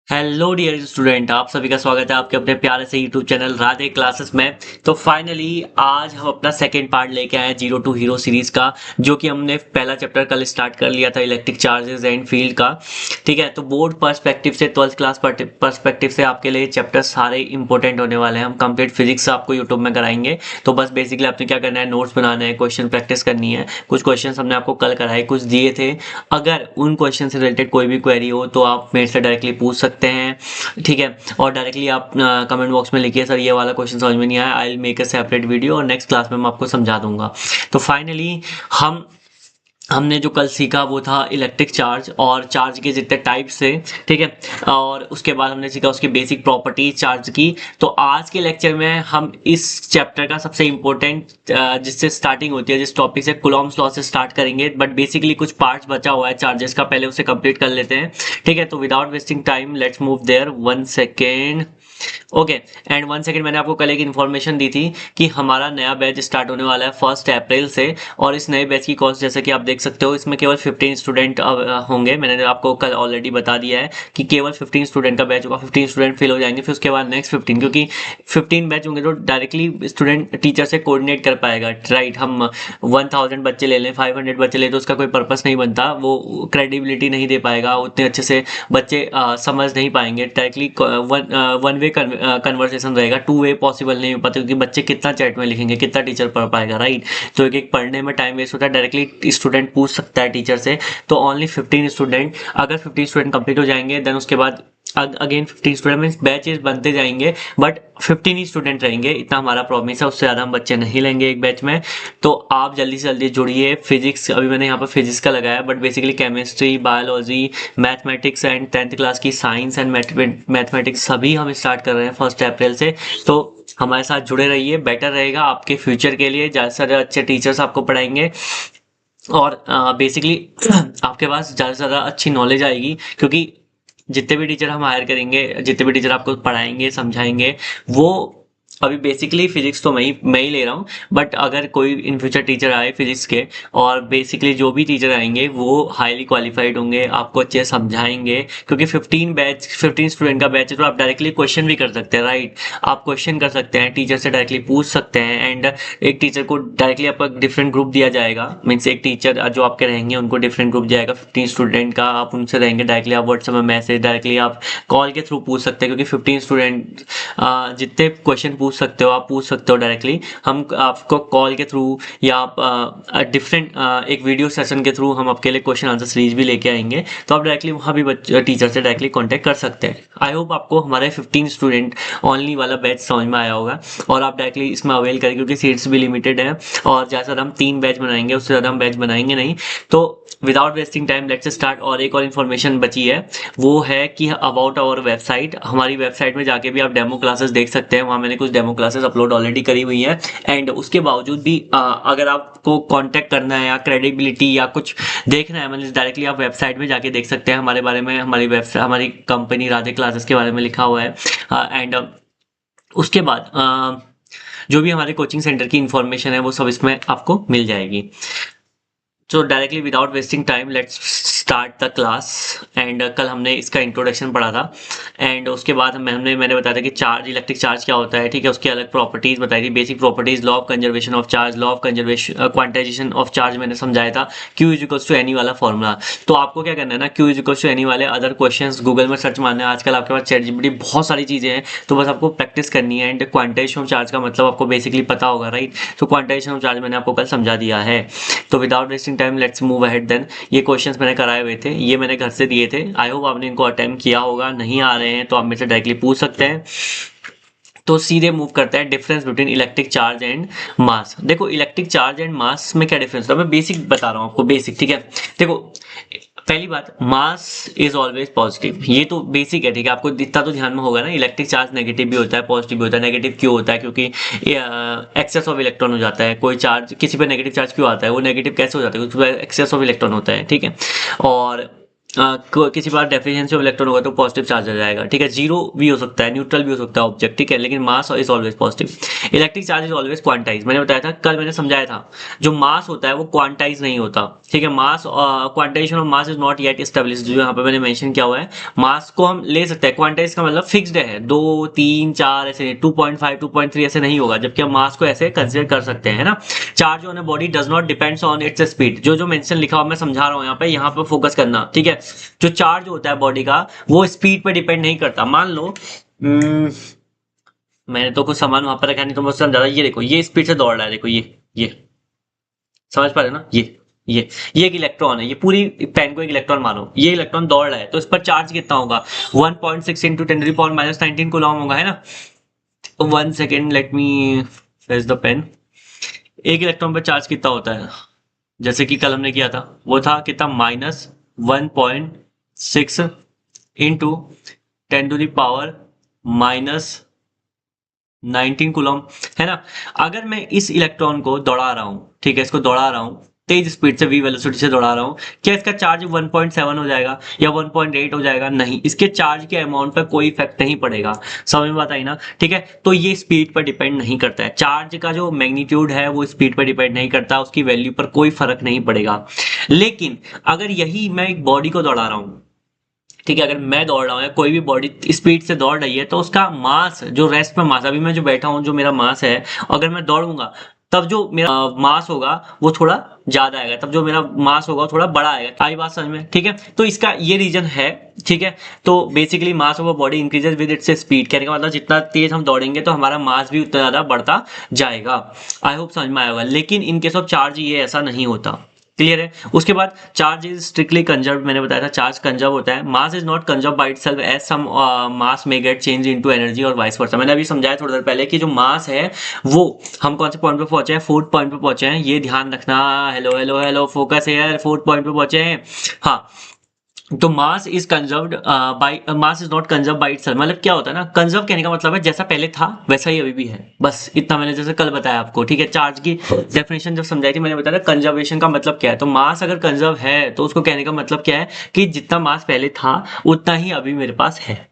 Hello dear student, आप सभी का स्वागत है आपके अपने प्यारे से यूट्यूब चैनल राधे क्लासेस में। तो फाइनली आज हम अपना सेकंड पार्ट लेके आए हैं जीरो टू हीरो सीरीज का, जो कि हमने पहला चैप्टर कल स्टार्ट कर लिया था इलेक्ट्रिक चार्जेस एंड फील्ड का। ठीक है, तो बोर्ड पर्सपेक्टिव से, ट्वेल्थ क्लास पर्सपेक्टिव से आपके लिए चैप्टर सारे इंपॉर्टेंट होने वाले हैं। हम कंप्लीट फिजिक्स आपको यूट्यूब में कराएंगे। तो बस बेसिकली आपने क्या करना है, नोट्स बनाना है, क्वेश्चन प्रैक्टिस करनी है। कुछ क्वेश्चन हमने आपको कल कराए, कुछ दिए थे। अगर उन क्वेश्चन से रिलेटेड कोई भी क्वेरी हो तो आप मेरे से डायरेक्टली पूछ सकते हैं। ठीक है, और डायरेक्टली आप कमेंट बॉक्स में लिखिए सर ये वाला क्वेश्चन समझ में नहीं आया, I will make a separate video और नेक्स्ट क्लास में मैं आपको समझा दूंगा। तो फाइनली हम हमने जो कल सीखा वो था इलेक्ट्रिक चार्ज और चार्ज के जितने टाइप्स थे। ठीक है, और उसके बाद हमने सीखा उसकी बेसिक प्रॉपर्टीज चार्ज की। तो आज के लेक्चर में हम इस चैप्टर का सबसे इम्पोर्टेंट जिससे स्टार्टिंग होती है, जिस टॉपिक से, कूलॉम्स लॉ से स्टार्ट करेंगे। बट बेसिकली कुछ पार्ट्स बचा हुआ है चार्जेस का, पहले उसे कंप्लीट कर लेते हैं। ठीक है, तो without wasting time let's move there. 1 second. Okay, and 1 second, मैंने आपको कल एक इन्फॉर्मेशन दी थी कि हमारा नया बैच स्टार्ट होने वाला है 1 अप्रैल से। और इस नए बैच की कॉस्ट जैसे कि आप देख सकते हो, इसमें केवल 15 स्टूडेंट होंगे। मैंने आपको कल ऑलरेडी बता दिया है कि केवल 15 स्टूडेंट का बैच होगा। 15 स्टूडेंट फिल हो जाएंगे, फिर उसके बाद नेक्स्ट 15, क्योंकि 15 बैच होंगे तो डायरेक्टली स्टूडेंट टीचर से कोऑर्डिनेट कर पाएगा। राइट, हम 1000 बच्चे ले लें, 500 बच्चे ले, तो उसका कोई पर्पस नहीं बनता, वो क्रेडिबिलिटी नहीं दे पाएगा, उतने अच्छे से बच्चे समझ नहीं पाएंगे। डायरेक्टली वन वे कन्वर्सेशन रहेगा, टू वे पॉसिबल नहीं हो पाता, क्योंकि बच्चे कितना चैट में लिखेंगे, कितना टीचर पढ़ पाएगा। राइट, तो एक एक पढ़ने में टाइम वेस्ट होता है। डायरेक्टली स्टूडेंट पूछ सकता है टीचर से। तो ओनली 15 स्टूडेंट, अगर 15 स्टूडेंट कंप्लीट हो जाएंगे देन उसके बाद अगेन 15 स्टूडेंट मीन्स बैचेस बनते जाएंगे, बट 15 ही स्टूडेंट रहेंगे, इतना हमारा प्रॉमिस है। उससे ज़्यादा हम बच्चे नहीं लेंगे एक बैच में। तो आप जल्दी से जल्दी जुड़िए। फिजिक्स, अभी मैंने यहाँ पर फिजिक्स का लगाया, but basically chemistry, biology, mathematics and 10th class की साइंस एंड मैथमेटिक्स सभी हम स्टार्ट कर रहे हैं 1 अप्रैल से। तो हमारे साथ जुड़े रहिए, बेटर रहेगा आपके फ्यूचर के लिए। ज़्यादा से ज़्यादा अच्छे टीचर्स आपको पढ़ाएंगे और बेसिकली आपके पास ज़्यादा से ज़्यादा अच्छी नॉलेज आएगी, क्योंकि जितने भी टीचर हम हायर करेंगे, जितने भी टीचर आपको पढ़ाएंगे, समझाएंगे, वो अभी बेसिकली फिजिक्स तो मैं ही ले रहा हूँ, बट अगर कोई इन फ्यूचर टीचर आए फिजिक्स के, और बेसिकली जो भी टीचर आएंगे वो हाईली क्वालिफाइड होंगे, आपको अच्छे समझाएंगे। क्योंकि 15 स्टूडेंट का बैच है, तो आप डायरेक्टली क्वेश्चन भी कर सकते हैं। राइट, आप क्वेश्चन कर सकते हैं, टीचर से डायरेक्टली पूछ सकते हैं। एंड एक टीचर को डायरेक्टली आपका डिफरेंट ग्रुप दिया जाएगा, मीन्स एक टीचर जो आपके रहेंगे उनको डिफरेंट ग्रुप दिया जाएगा 15 स्टूडेंट का। आप उनसे रहेंगे डायरेक्टली, आप व्हाट्सएप में मैसेज, डायरेक्टली आप कॉल के थ्रू पूछ सकते हैं, क्योंकि 15 स्टूडेंट जितने क्वेश्चन पूछ सकते हो, आप पूछ सकते हो डायरेक्टली। हम आपको कॉल के थ्रू या आप डिफरेंट एक वीडियो सेशन के थ्रू हम आपके लिए क्वेश्चन आंसर सीरीज भी लेके आएंगे। तो आप डायरेक्टली वहाँ भी टीचर से डायरेक्टली कांटेक्ट कर सकते हैं। आई होप आपको हमारे 15 स्टूडेंट ओनली वाला बैच समझ में आया होगा और आप डायरेक्टली इसमें अवेल करें, क्योंकि सीट्स भी लिमिटेड है और जैसा हम 3 बैच बनाएंगे, उससे ज़्यादा हम बैच बनाएंगे नहीं। तो without wasting time let's start. और एक और इन्फॉर्मेशन बची है, वो है कि अबाउट आवर वेबसाइट, हमारी वेबसाइट में जाके भी आप डेमो क्लासेस देख सकते हैं। वहाँ मैंने कुछ डेमो क्लासेस अपलोड ऑलरेडी करी हुई है। एंड उसके बावजूद भी अगर आपको कांटेक्ट करना है या क्रेडिबिलिटी या कुछ देखना है, मतलब डायरेक्टली आप वेबसाइट में जाके देख सकते हैं हमारे बारे में। हमारी वेबसाइट, हमारी कंपनी राधे क्लासेस के बारे में लिखा हुआ है। एंड उसके बाद जो भी हमारे कोचिंग सेंटर की इंफॉर्मेशन है वो सब इसमें आपको मिल जाएगी। तो directly without wasting time let's start the class. And कल हमने इसका इंट्रोडक्शन पढ़ा था। एंड उसके बाद मैंने बताया था कि चार्ज, इलेक्ट्रिक चार्ज क्या होता है। ठीक है, उसकी अलग प्रॉपर्टीज बताई थी, basic properties, law of conservation of charge, law of conservation, quantization of charge मैंने समझाया था, Q is equals to any वाला फॉर्मूला। तो आपको क्या करना है ना, Q is equals to any वाले अदर क्वेश्चंस गूगल में सर्च मारना है। आजकल आपके पास चैट जीपीटी, बहुत सारी चीजें हैं, तो बस आपको प्रैक्टिस करनी है। एंड क्वांटाइजेशन ऑफ चार्ज का मतलब आपको बेसिकली पता होगा। राइट, तो क्वांटाइजेशन ऑफ चार्ज मैंने आपको कल समझा दिया है। तो without wasting time let's move ahead then. ये क्वेश्चंस मैंने कराए हुए थे, ये मैंने घर से दिए थे। आई होप आपने इनको अटेम्प्ट किया होगा। नहीं आ रहे हैं तो आप मेरे से डायरेक्टली पूछ सकते हैं। तो सीधे मूव करते हैं difference between electric charge and mass. देखो, इलेक्ट्रिक चार्ज एंड मास में क्या डिफरेंस होता है, मैं बेसिक बता रहा हूँ आपको, बेसिक। ठीक है, देखो पहली बात, मास इज ऑलवेज पॉजिटिव, ये तो बेसिक है। ठीक है, आपको इतना तो ध्यान में होगा ना, इलेक्ट्रिक चार्ज नेगेटिव भी होता है, पॉजिटिव भी होता है। नेगेटिव क्यों होता है? क्योंकि एक्सेस ऑफ इलेक्ट्रॉन हो जाता है। कोई चार्ज, किसी पे नेगेटिव चार्ज क्यों आता है? वो नेगेटिव कैसे हो जाता है? क्योंकि एक्सेस ऑफ इलेक्ट्रॉन होता है। ठीक है, और किसी बार डेफिशिएंसी ऑफ इलेक्ट्रॉन होगा तो पॉजिटिव चार्ज आ जाएगा, ठीक है। जीरो भी हो सकता है, न्यूट्रल भी हो सकता है ऑब्जेक्ट, ठीक है, लेकिन mass is always positive. Electric charge is always quantize, मैंने बताया था कल, मैंने समझाया था जो मास होता है वो क्वांटाइज नहीं होता, ठीक है। Mass quantization of mass is not yet established, जो यहाँ पे मैंने मेंशन किया हुआ है। मास को हम ले सकते हैं, क्वांटाइज का मतलब फिक्स्ड है, 2 3 4 ऐसे, 2.5 2.3 ऐसे नहीं होगा, जबकि हम मास को ऐसे कंसीडर कर सकते हैं, है ना। Charge on a body does not depends on its speed, जो मेंशन लिखा हुआ मैं समझा रहा हूँ यहाँ पे फोकस करना, ठीक है। जो चार्ज होता है बॉडी का वो स्पीड पे डिपेंड नहीं करता। मान लो मैंने तो कुछ सामान वहां पर रखा नहीं तो मुझसे समझा रहा, ये देखो ये स्पीड से दौड़ रहा है, देखो ये समझ पा रहे हो ना, ये एक इलेक्ट्रॉन है, ये पूरी पेन को एक इलेक्ट्रॉन मानो, ये इलेक्ट्रॉन दौड़ रहा है तो इस पर चार्ज कितना होगा, 1.6 इंटू 10⁻⁻19 कूलम होगा, है ना। 1 सेकेंड, let me fetch the pen. एक इलेक्ट्रॉन पर चार्ज कितना होता है, जैसे कि कल हमने किया था, वो था कितना, -1.6 इंटू 10⁻⁻19 कूलम, है ना। अगर मैं इस इलेक्ट्रॉन को दौड़ा रहा हूं, ठीक है, इसको दौड़ा रहा हूं तेज स्पीड से, v वेलोसिटी से दौड़ा रहा हूं, क्या इसका चार्ज 1.7 हो जाएगा या 1.8 हो जाएगा, नहीं, इसके चार्ज के अमाउंट पर कोई इफेक्ट नहीं पड़ेगा। समझ में बात आई ना, ठीक है। तो ये स्पीड पर डिपेंड नहीं करता है, चार्ज का जो मैग्नीट्यूड है वो स्पीड पर डिपेंड नहीं करता, उसकी वैल्यू पर कोई फर्क नहीं पड़ेगा। लेकिन अगर यही मैं एक बॉडी को दौड़ा रहा हूं, ठीक है, अगर मैं दौड़ रहा हूँ या कोई भी बॉडी स्पीड से दौड़ रही है तो उसका मास, जो रेस्ट में मास, अभी मैं जो बैठा हूँ जो मेरा मास है, अगर मैं दौड़ूंगा तब जो मेरा मास होगा वो थोड़ा ज्यादा आएगा, तब जो मेरा मास होगा वो थोड़ा बड़ा आएगा। आई बात समझ में, ठीक है। तो इसका ये रीजन है, ठीक है। तो basically mass of a body increases with its speed, कहने का मतलब जितना तेज हम दौड़ेंगे तो हमारा मास भी उतना ज्यादा बढ़ता जाएगा। आई होप समझ में आया होगा। लेकिन इन केस ऑफ चार्ज ये ऐसा नहीं होता, क्लियर है। उसके बाद चार्ज इज स्ट्रिक्टली कंजर्व, मैंने बताया था चार्ज कंजर्व होता है। Mass is not conserve by itself as some mass may get change into energy और वाइस वर्सा। मैंने अभी समझाया थोड़ी देर पहले कि जो मास है वो, हम कौन से पॉइंट पे पहुंचे हैं, 4th पॉइंट पे पहुंचे हैं, ये ध्यान रखना। हेलो हेलो हेलो, फोकस है, 4th पॉइंट पे पहुंचे हैं, हाँ। तो mass is conserved by, mass is not conserve by itself, मतलब क्या होता है ना, कंजर्व कहने का मतलब है जैसा पहले था वैसा ही अभी भी है, बस इतना मैंने जैसे कल बताया आपको, ठीक है। चार्ज की डेफिनेशन जब समझाई थी मैंने बताया कंजर्वेशन का मतलब क्या है। तो मास अगर कंजर्व है तो उसको कहने का मतलब क्या है कि जितना मास पहले था उतना ही अभी मेरे पास है।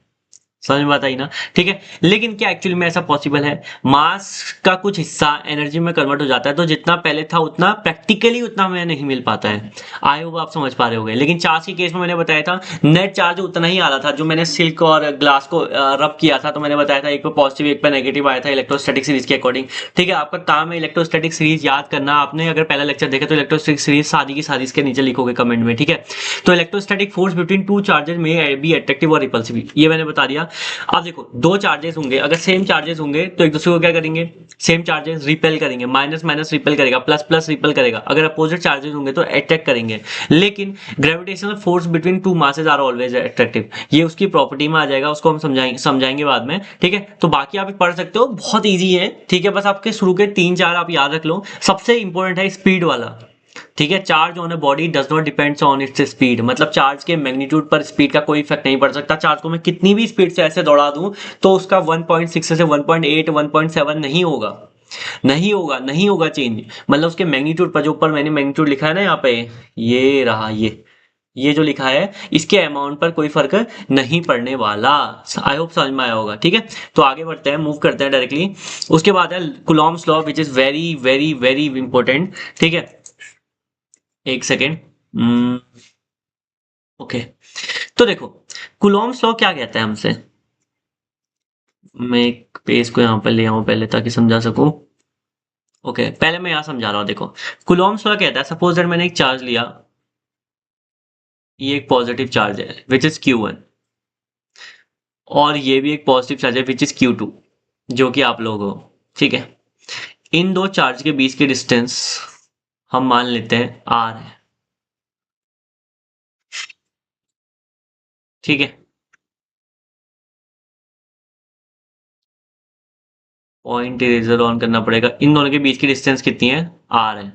समझ में बात आई ना, ठीक है। लेकिन क्या एक्चुअली में ऐसा पॉसिबल है, मास का कुछ हिस्सा एनर्जी में कन्वर्ट हो जाता है, तो जितना पहले था उतना प्रैक्टिकली उतना हमें नहीं मिल पाता है। आई होप आप समझ पा रहे होंगे। लेकिन चार्ज के केस में मैंने बताया था नेट चार्ज उतना ही आ रहा था, जो मैंने सिल्क और ग्लास को रब किया था, तो मैंने बताया था एक पे पॉजिटिव एक पे नेगेटिव आया था इलेक्ट्रोस्टैटिक सीरीज के अकॉर्डिंग, ठीक है। आपका काम है इलेक्ट्रोस्टैटिक सीरीज याद करना। आपने अगर पहला लेक्चर देखा तो इलेक्ट्रोस्टैटिक सीरीज सादी की सादी इसके नीचे लिखोगे कमेंट में, ठीक है। तो electrostatic force between two charges में बी अट्रैक्टिव और रिपल्सिव, ये मैंने बता दिया। अब देखो दो चार्जेस होंगे, अगर सेम चार्जेस होंगे तो एक दूसरे को क्या करेंगे, सेम चार्जेस रिपेल करेंगे, माइनस माइनस रिपेल करेगा, प्लस प्लस रिपेल करेगा। अगर अपोजिट चार्जेस होंगे तो अट्रैक्ट करेंगे। लेकिन gravitational force between two masses are always attractive, ये उसकी प्रॉपर्टी में आ जाएगा, उसको हम समझाएंगे बाद में, ठीक है। तो बाकी आप पढ़ सकते हो, बहुत ईजी है, ठीक है। बस आपके शुरू के 3-4 आप याद रख लो। सबसे इंपॉर्टेंट है स्पीड वाला, ठीक है। Charge on a body does not depends on its speed, मतलब चार्ज के मैग्नीट्यूड पर स्पीड का कोई इफेक्ट नहीं पड़ सकता। चार्ज को मैं कितनी भी स्पीड से ऐसे दौड़ा दूं तो उसका 1.6 से 1.8 1.7 नहीं होगा, नहीं होगा चेंज, मतलब उसके मैग्नीट्यूड पर, जो ऊपर मैंने मैग्नीट्यूड लिखा है ना यहाँ पे, ये रहा, ये जो लिखा है इसके अमाउंट पर कोई फर्क नहीं पड़ने वाला। आई होप समझ में आया होगा, ठीक है। तो आगे बढ़ते हैं, मूव करते हैं डायरेक्टली। उसके बाद है Coulomb's law which is very very very important, ठीक है। एक सेकेंड, ओके। तो देखो कूलॉम्स लॉ क्या कहता है हमसे, मैं एक पेज को यहाँ पर ले आऊं पहले ताकि समझा सकूं। ओके, पहले मैं यहाँ समझा रहा हूँ। देखो कूलॉम्स लॉ कहता है, सपोज दैट मैंने एक चार्ज लिया, ये एक पॉजिटिव चार्ज है विच इज Q1, और ये भी एक पॉजिटिव चार्ज है विच इज Q2, जो कि आप लोग हो, ठीक है। इन दो चार्ज के बीच की डिस्टेंस हम मान लेते हैं R है, ठीक है। पॉइंट इरेजर ऑन करना पड़ेगा। इन दोनों के बीच की डिस्टेंस कितनी है, R है,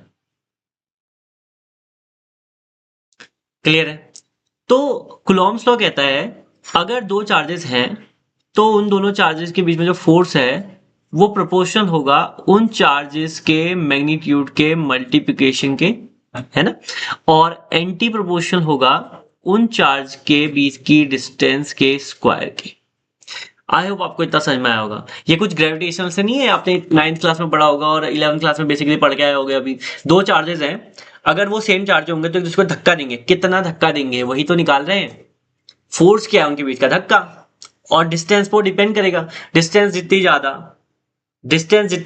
क्लियर है। तो कूलॉम्स लॉ कहता है अगर दो चार्जेस हैं तो उन दोनों चार्जेस के बीच में जो फोर्स है वो प्रोपोर्शनल होगा उन चार्जेस के मैग्नीट्यूड के मल्टीप्लिकेशन के, है ना। और एंटी प्रोपोर्शनल होगा उन चार्ज के बीच की डिस्टेंस के स्क्वायर की। आई होप आपको इतना समझ में आया होगा। ये कुछ ग्रेविटेशनल से नहीं है, आपने 9th क्लास में पढ़ा होगा और 11th क्लास में बेसिकली पढ़ के आए होगे। अभी दो चार्जेस हैं, अगर वो सेम चार्ज होंगे तो एक दूसरे को धक्का देंगे, कितना धक्का देंगे वही तो निकाल रहे हैं। फोर्स क्या है उनके बीच का, धक्का। और डिस्टेंस पर डिपेंड करेगा, डिस्टेंस जितनी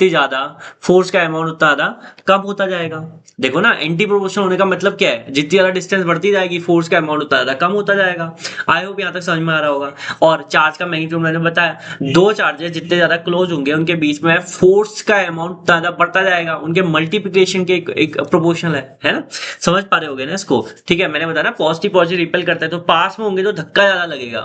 ज्यादा फोर्स का अमाउंट उतना ज्यादा कम होता जाएगा। देखो ना, एंटी प्रोपोर्शनल होने का मतलब क्या है, जितनी ज्यादा डिस्टेंस बढ़ती जाएगी फोर्स का अमाउंट उतना ज्यादा कम होता जाएगा। आई होप यहां तक समझ में आ रहा होगा। और चार्ज का मैग्नीट्यूड मैंने बताया, दो चार्जेस जितने ज्यादा क्लोज होंगे उनके बीच में फोर्स का अमाउंट ज्यादा बढ़ता जाएगा, उनके मल्टीप्लिकेशन के एक प्रोपोर्शनल है ना। समझ पा रहे होगे ना इसको, ठीक है। मैंने बताया ना, पॉजिटिव पॉजिटिव रिपेल करता है, तो पास में होंगे तो धक्का ज्यादा लगेगा।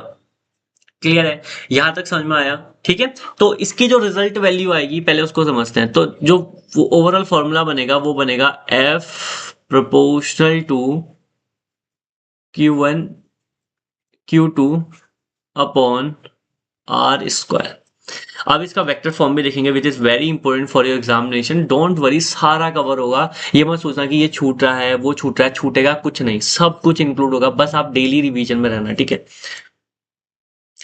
क्लियर है, यहां तक समझ में आया, ठीक है। तो इसकी जो रिजल्ट वैल्यू आएगी पहले उसको समझते हैं। तो जो ओवरऑल फॉर्मूला बनेगा वो बनेगा F proportional to Q1 Q2 upon R square. अब इसका वेक्टर फॉर्म भी देखेंगे which is very important for your examination. Don't worry, सारा कवर होगा। ये मत सोचना कि ये छूट रहा है वो छूट रहा है, छूटेगा कुछ नहीं, सब कुछ इंक्लूड होगा, बस आप डेली रिवीजन में रहना, ठीक है।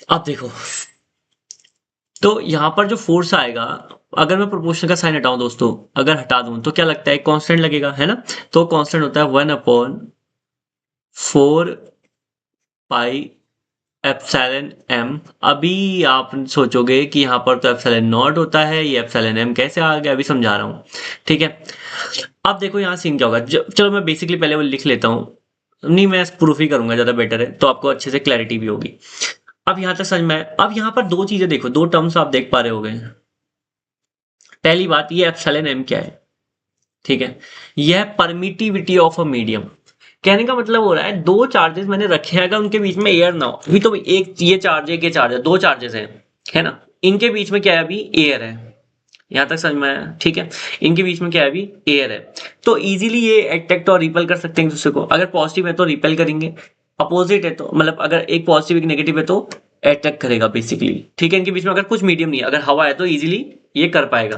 अब देखो, तो यहां पर जो फोर्स आएगा, अगर मैं प्रोपोर्शन का साइन हटाऊं दोस्तों, अगर हटा दूं तो क्या लगता है, कांस्टेंट लगेगा, है ना। तो कांस्टेंट होता है 1/4 पाई एप्सिलॉन एम। अभी आप सोचोगे कि यहाँ पर तो एप्सिलॉन नॉट होता है, ये एप्सिलॉन एम कैसे आ गया, अभी समझा रहा हूँ, ठीक है। अब देखो यहाँ सीन क्या होगा, चलो मैं बेसिकली पहले वो लिख लेता हूँ, नहीं मैं प्रूफ ही करूंगा, ज्यादा बेटर है, तो आपको अच्छे से क्लैरिटी भी होगी। अब यहां तक समझ में आया। अब यहां पर दो चीजें देखो, दो टर्म्स आप देख पा रहे होगे। पहली बात, ये एप्सिलॉन एम क्या है, ठीक है। यह परमिटिविटी ऑफ अ मीडियम। कहने का मतलब हो रहा है, दो चार्जेस मैंने रखे हैं, अगर उनके बीच में एयर ना हो, अभी तो एक ये चार्ज है, चार्ज है, दो चार्जेस हैं, है ना। इनके बीच में क्या है, अभी एयर है। यहां तक समझ में आया, ठीक है। इनके बीच में क्या है, अभी एयर है। तो इजीली ये अट्रैक्ट और रिपेल कर सकते हैं एक दूसरे को। अगर पॉजिटिव है तो रिपेल करेंगे, अपोजिट है तो मतलब अगर एक पॉजिटिव एक नेगेटिव है तो अट्रैक्ट करेगा बेसिकली, ठीक है। इनके बीच में अगर कुछ मीडियम नहीं है, अगर हवा है तो इजीली ये कर पाएगा,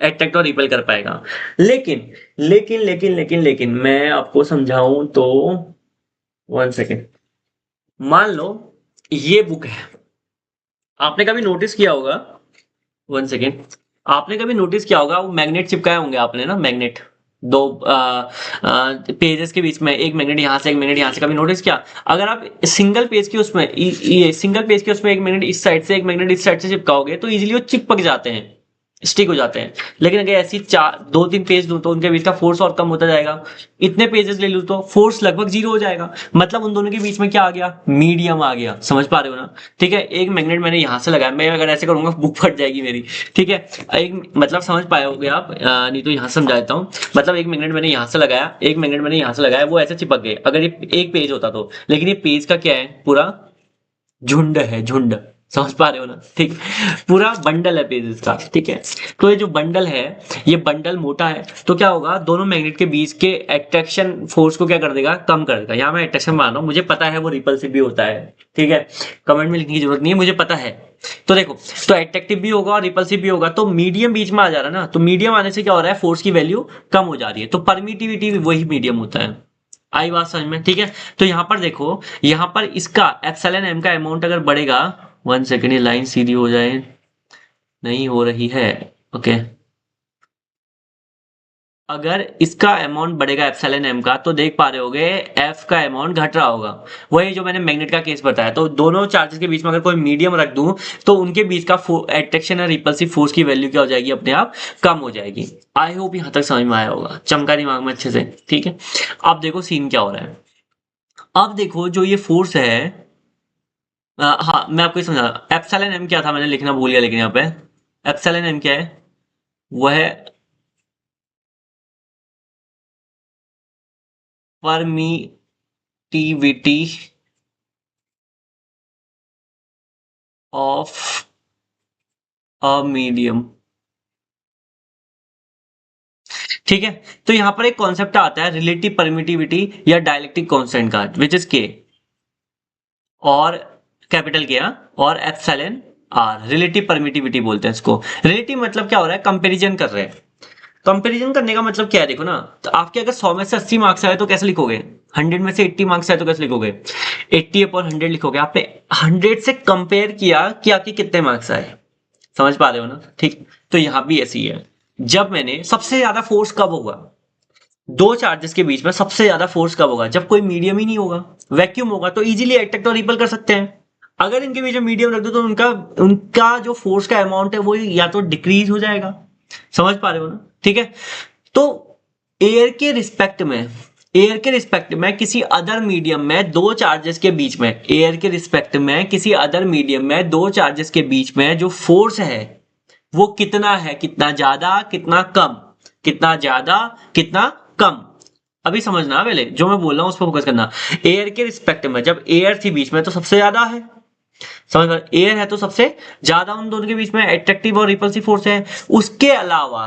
अट्रैक्ट और रिपेल कर पाएगा। लेकिन लेकिन मैं आपको समझाऊं तो, 1 सेकेंड, मान लो ये बुक है, आपने कभी नोटिस किया होगा, 1 सेकेंड, आपने कभी नोटिस किया होगा वो मैग्नेट चिपकाए होंगे आपने ना, मैग्नेट दो पेजेस के बीच में, एक मैग्नेट यहाँ से एक मैग्नेट यहाँ से, कभी नोटिस किया। अगर आप सिंगल पेज की उसमें ये सिंगल पेज के उसमें एक मैग्नेट इस साइड से एक मैग्नेट इस साइड से चिपकाओगे तो इजीली वो चिपक जाते हैं, स्टिक हो जाते हैं। लेकिन अगर ऐसी चार दो तीन पेज लूं तो उनके बीच का फोर्स और कम होता जाएगा। इतने पेजेस ले लूं तो फोर्स लगभग जीरो हो जाएगा। मतलब उन दोनों के बीच में क्या आ गया, मीडियम आ गया। समझ पा रहे हो ना, ठीक है। एक मैग्नेट मैंने यहां से लगाया, मैं अगर ऐसे करूंगा बुक फट जाएगी मेरी, ठीक है। एक मतलब समझ पाए होगे आप, नहीं तो यहां समझा देता हूं। मतलब एक मैग्नेट मैंने यहां से लगाया, एक मैग्नेट मैंने यहां से लगाया, वो ऐसे चिपक गए अगर ये एक पेज होता तो। लेकिन ये पेज का क्या है, पूरा झुंड है, झुंड। समझ पा रहे हो ना, ठीक। पूरा बंडल है पेजेस का, ठीक है। तो ये जो बंडल है, ये बंडल मोटा है, तो क्या होगा, दोनों मैग्नेट के बीच के अट्रैक्शन फोर्स को क्या कर देगा, कम कर देगा। यहाँ मैं अट्रैक्शन मान रहा हूँ, मुझे पता है वो रिपल्सिव भी होता है, ठीक है। कमेंट में लिखने की जरूरत नहीं है, मुझे पता है। तो देखो, तो अट्रैक्टिव भी होगा और रिपल्सिव भी होगा, तो मीडियम बीच में आ जा रहा है ना। तो मीडियम आने से क्या हो रहा है, फोर्स की वैल्यू कम हो जा रही है, तो परमिटिविटी वही मीडियम होता है। आई बात समझ में, ठीक है। तो यहां पर देखो, यहां पर इसका एप्सिलॉन एम का अमाउंट अगर बढ़ेगा, 1 सेकेंड, ये लाइन सीधी हो जाए, नहीं हो रही है, ओके। अगर इसका अमाउंट बढ़ेगा एप्सिलॉन एम का, तो देख पा रहे होगे एफ का अमाउंट घट रहा होगा। वही जो मैंने मैग्नेट का केस बताया, तो दोनों चार्जेस के बीच में अगर कोई मीडियम रख दूं तो उनके बीच का अट्रैक्शन और रिपल्सिव फोर्स की वैल्यू क्या हो जाएगी, अपने आप कम हो जाएगी। आई होप यहां तक समझ में आया होगा, चमका दिमाग में अच्छे से, ठीक है। अब देखो सीन क्या हो रहा है। अब देखो जो ये फोर्स है, हाँ मैं आपको ये समझा, एप्सिलॉन एम क्या था मैंने लिखना भूल गया, लेकिन यहाँ पे एप्सिलॉन एम क्या है, वह है परमिटिविटी ऑफ अ मीडियम, ठीक है। तो यहां पर एक कॉन्सेप्ट आता है रिलेटिव परमिटिविटी या डाइलेक्ट्रिक कांस्टेंट का, विच इज के और कैपिटल के, और एप्सिलॉन आर। रिलेटिव परमिटिविटी बोलते हैं इसको। रिलेटिव मतलब क्या हो रहा है, कंपैरिजन कर रहे हैं। कंपैरिजन करने का मतलब क्या है, देखो ना, तो आपके अगर 100 में से 80 मार्क्स आए तो कैसे लिखोगे, 100 में से 80 मार्क्स आए तो कैसे लिखोगे, 80/100 लिखोगे। आपने 100 से कंपेयर किया कि आपके कितने मार्क्स आए, समझ पा रहे हो ना, ठीक। तो यहां भी ऐसी है, जब मैंने सबसे ज्यादा फोर्स कब होगा, दो चार्जेस के बीच में सबसे ज्यादा फोर्स कब होगा, जब कोई मीडियम ही नहीं होगा, वैक्यूम होगा, तो इजीली अट्रैक्ट और रिपल कर सकते हैं। अगर इनके बीच में मीडियम रख दो तो उनका उनका जो फोर्स का अमाउंट है वो या तो डिक्रीज हो जाएगा, समझ पा रहे हो ना, ठीक है। तो एयर के रिस्पेक्ट में, एयर के रिस्पेक्ट में किसी अदर मीडियम में दो चार्जेस के बीच में, एयर के रिस्पेक्ट में किसी अदर मीडियम में दो चार्जेस के बीच में जो फोर्स है वो कितना है, कितना ज्यादा कितना कम, कितना ज्यादा कितना कम। अभी समझना, पहले जो मैं बोल रहा हूं उस पर फोकस करना। एयर के रिस्पेक्ट में जब एयर थी बीच में तो सबसे ज्यादा है, समझ में, एयर है तो सबसे ज्यादा उन दोनों के बीच में एट्रैक्टिव और रिपल्सिव फोर्स है। उसके अलावा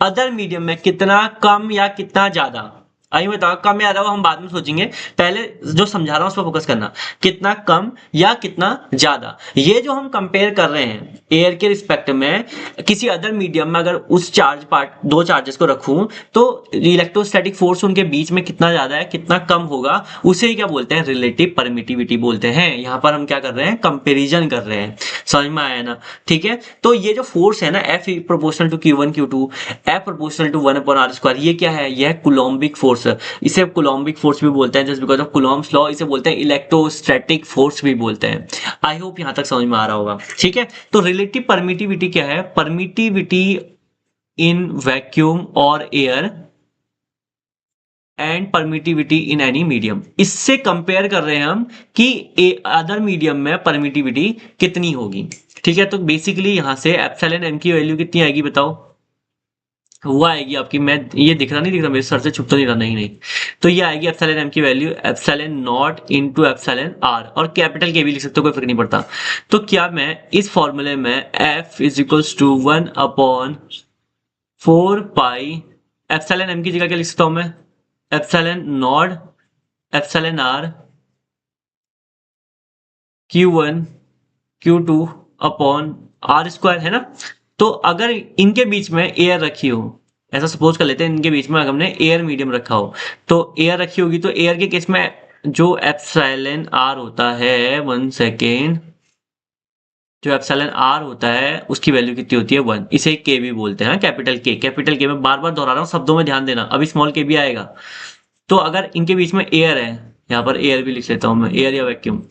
अदर मीडियम में कितना कम या कितना ज्यादा, आइए बताओ, कम या ज्यादा वो हम बाद में सोचेंगे, पहले जो समझा रहा हूं उस पर फोकस करना, कितना कम या कितना ज्यादा। ये जो हम कंपेयर कर रहे हैं एयर के रिस्पेक्ट में किसी अदर मीडियम में, अगर उस चार्ज पार्ट दो चार्जेस को रखूं तो इलेक्ट्रोस्टैटिक फोर्स उनके बीच में कितना ज्यादा है कितना कम होगा, उसे ही क्या बोलते हैं, रिलेटिव परमिटिविटी बोलते हैं। यहां पर हम क्या कर रहे हैं, कंपेरिजन कर रहे हैं, समझ में आया ना, ठीक है। तो ये जो फोर्स है ना, F proportional to Q1 Q2, F proportional to 1/r², ये क्या है, यह कूलोम्बिक फोर्स, इसे कूलोम्बिक फोर्स भी बोलते हैं, जस्ट बिकॉज ऑफ कूलोम्ब्स लॉ इसे बोलते हैं इलेक्ट्रोस्टैटिक फोर्स भी बोलते हैं। आई होप यहां तक समझ में आ रहा होगा, ठीक है। तो रिलेटिव परमिटिविटी क्या है, परमिटिविटी इन वैक्यूम और air and permittivity in any medium, इससे कंपेयर कर रहे हैं हम कि अदर मीडियम में परमिटिविटी कितनी होगी, ठीक है। तो बेसिकली यहां से एप्सिलॉन एम की वैल्यू कितनी आएगी बताओ, वो आएगी आपकी, मैं ये दिख रहा नहीं, दिख रहा मेरे सर से छुप तो नहीं रहा, नहीं नहीं, तो ये आएगी एप्सिलॉन एम की value epsilon naught into epsilon R, और कैपिटल के भी लिख सकते हो, कोई फर्क नहीं पड़ता। तो क्या मैं इस फॉर्मूले में F is equals to 1/4 pi epsilon M की जगह क्या लिख सकता हूं मैं, epsilon not epsilon R Q1 Q2/r² है ना। तो अगर इनके बीच में एयर रखी हो, ऐसा सपोज कर लेते हैं, इनके बीच में अगर हमने एयर मीडियम रखा हो, तो एयर रखी होगी, तो एयर के केस में जो एप्सिलॉन आर होता है, 1 सेकेंड, जो एप्सिलॉन आर होता है उसकी वैल्यू कितनी होती है, 1, इसे के भी बोलते हैं, कैपिटल के, कैपिटल के, मैं बार बार दोहरा रहा हूँ, शब्दों में ध्यान देना, अभी स्मॉल के भी आएगा। तो अगर इनके बीच में एयर है, यहाँ पर एयर भी लिख लेता हूं मैं, एयर या वैक्यूम,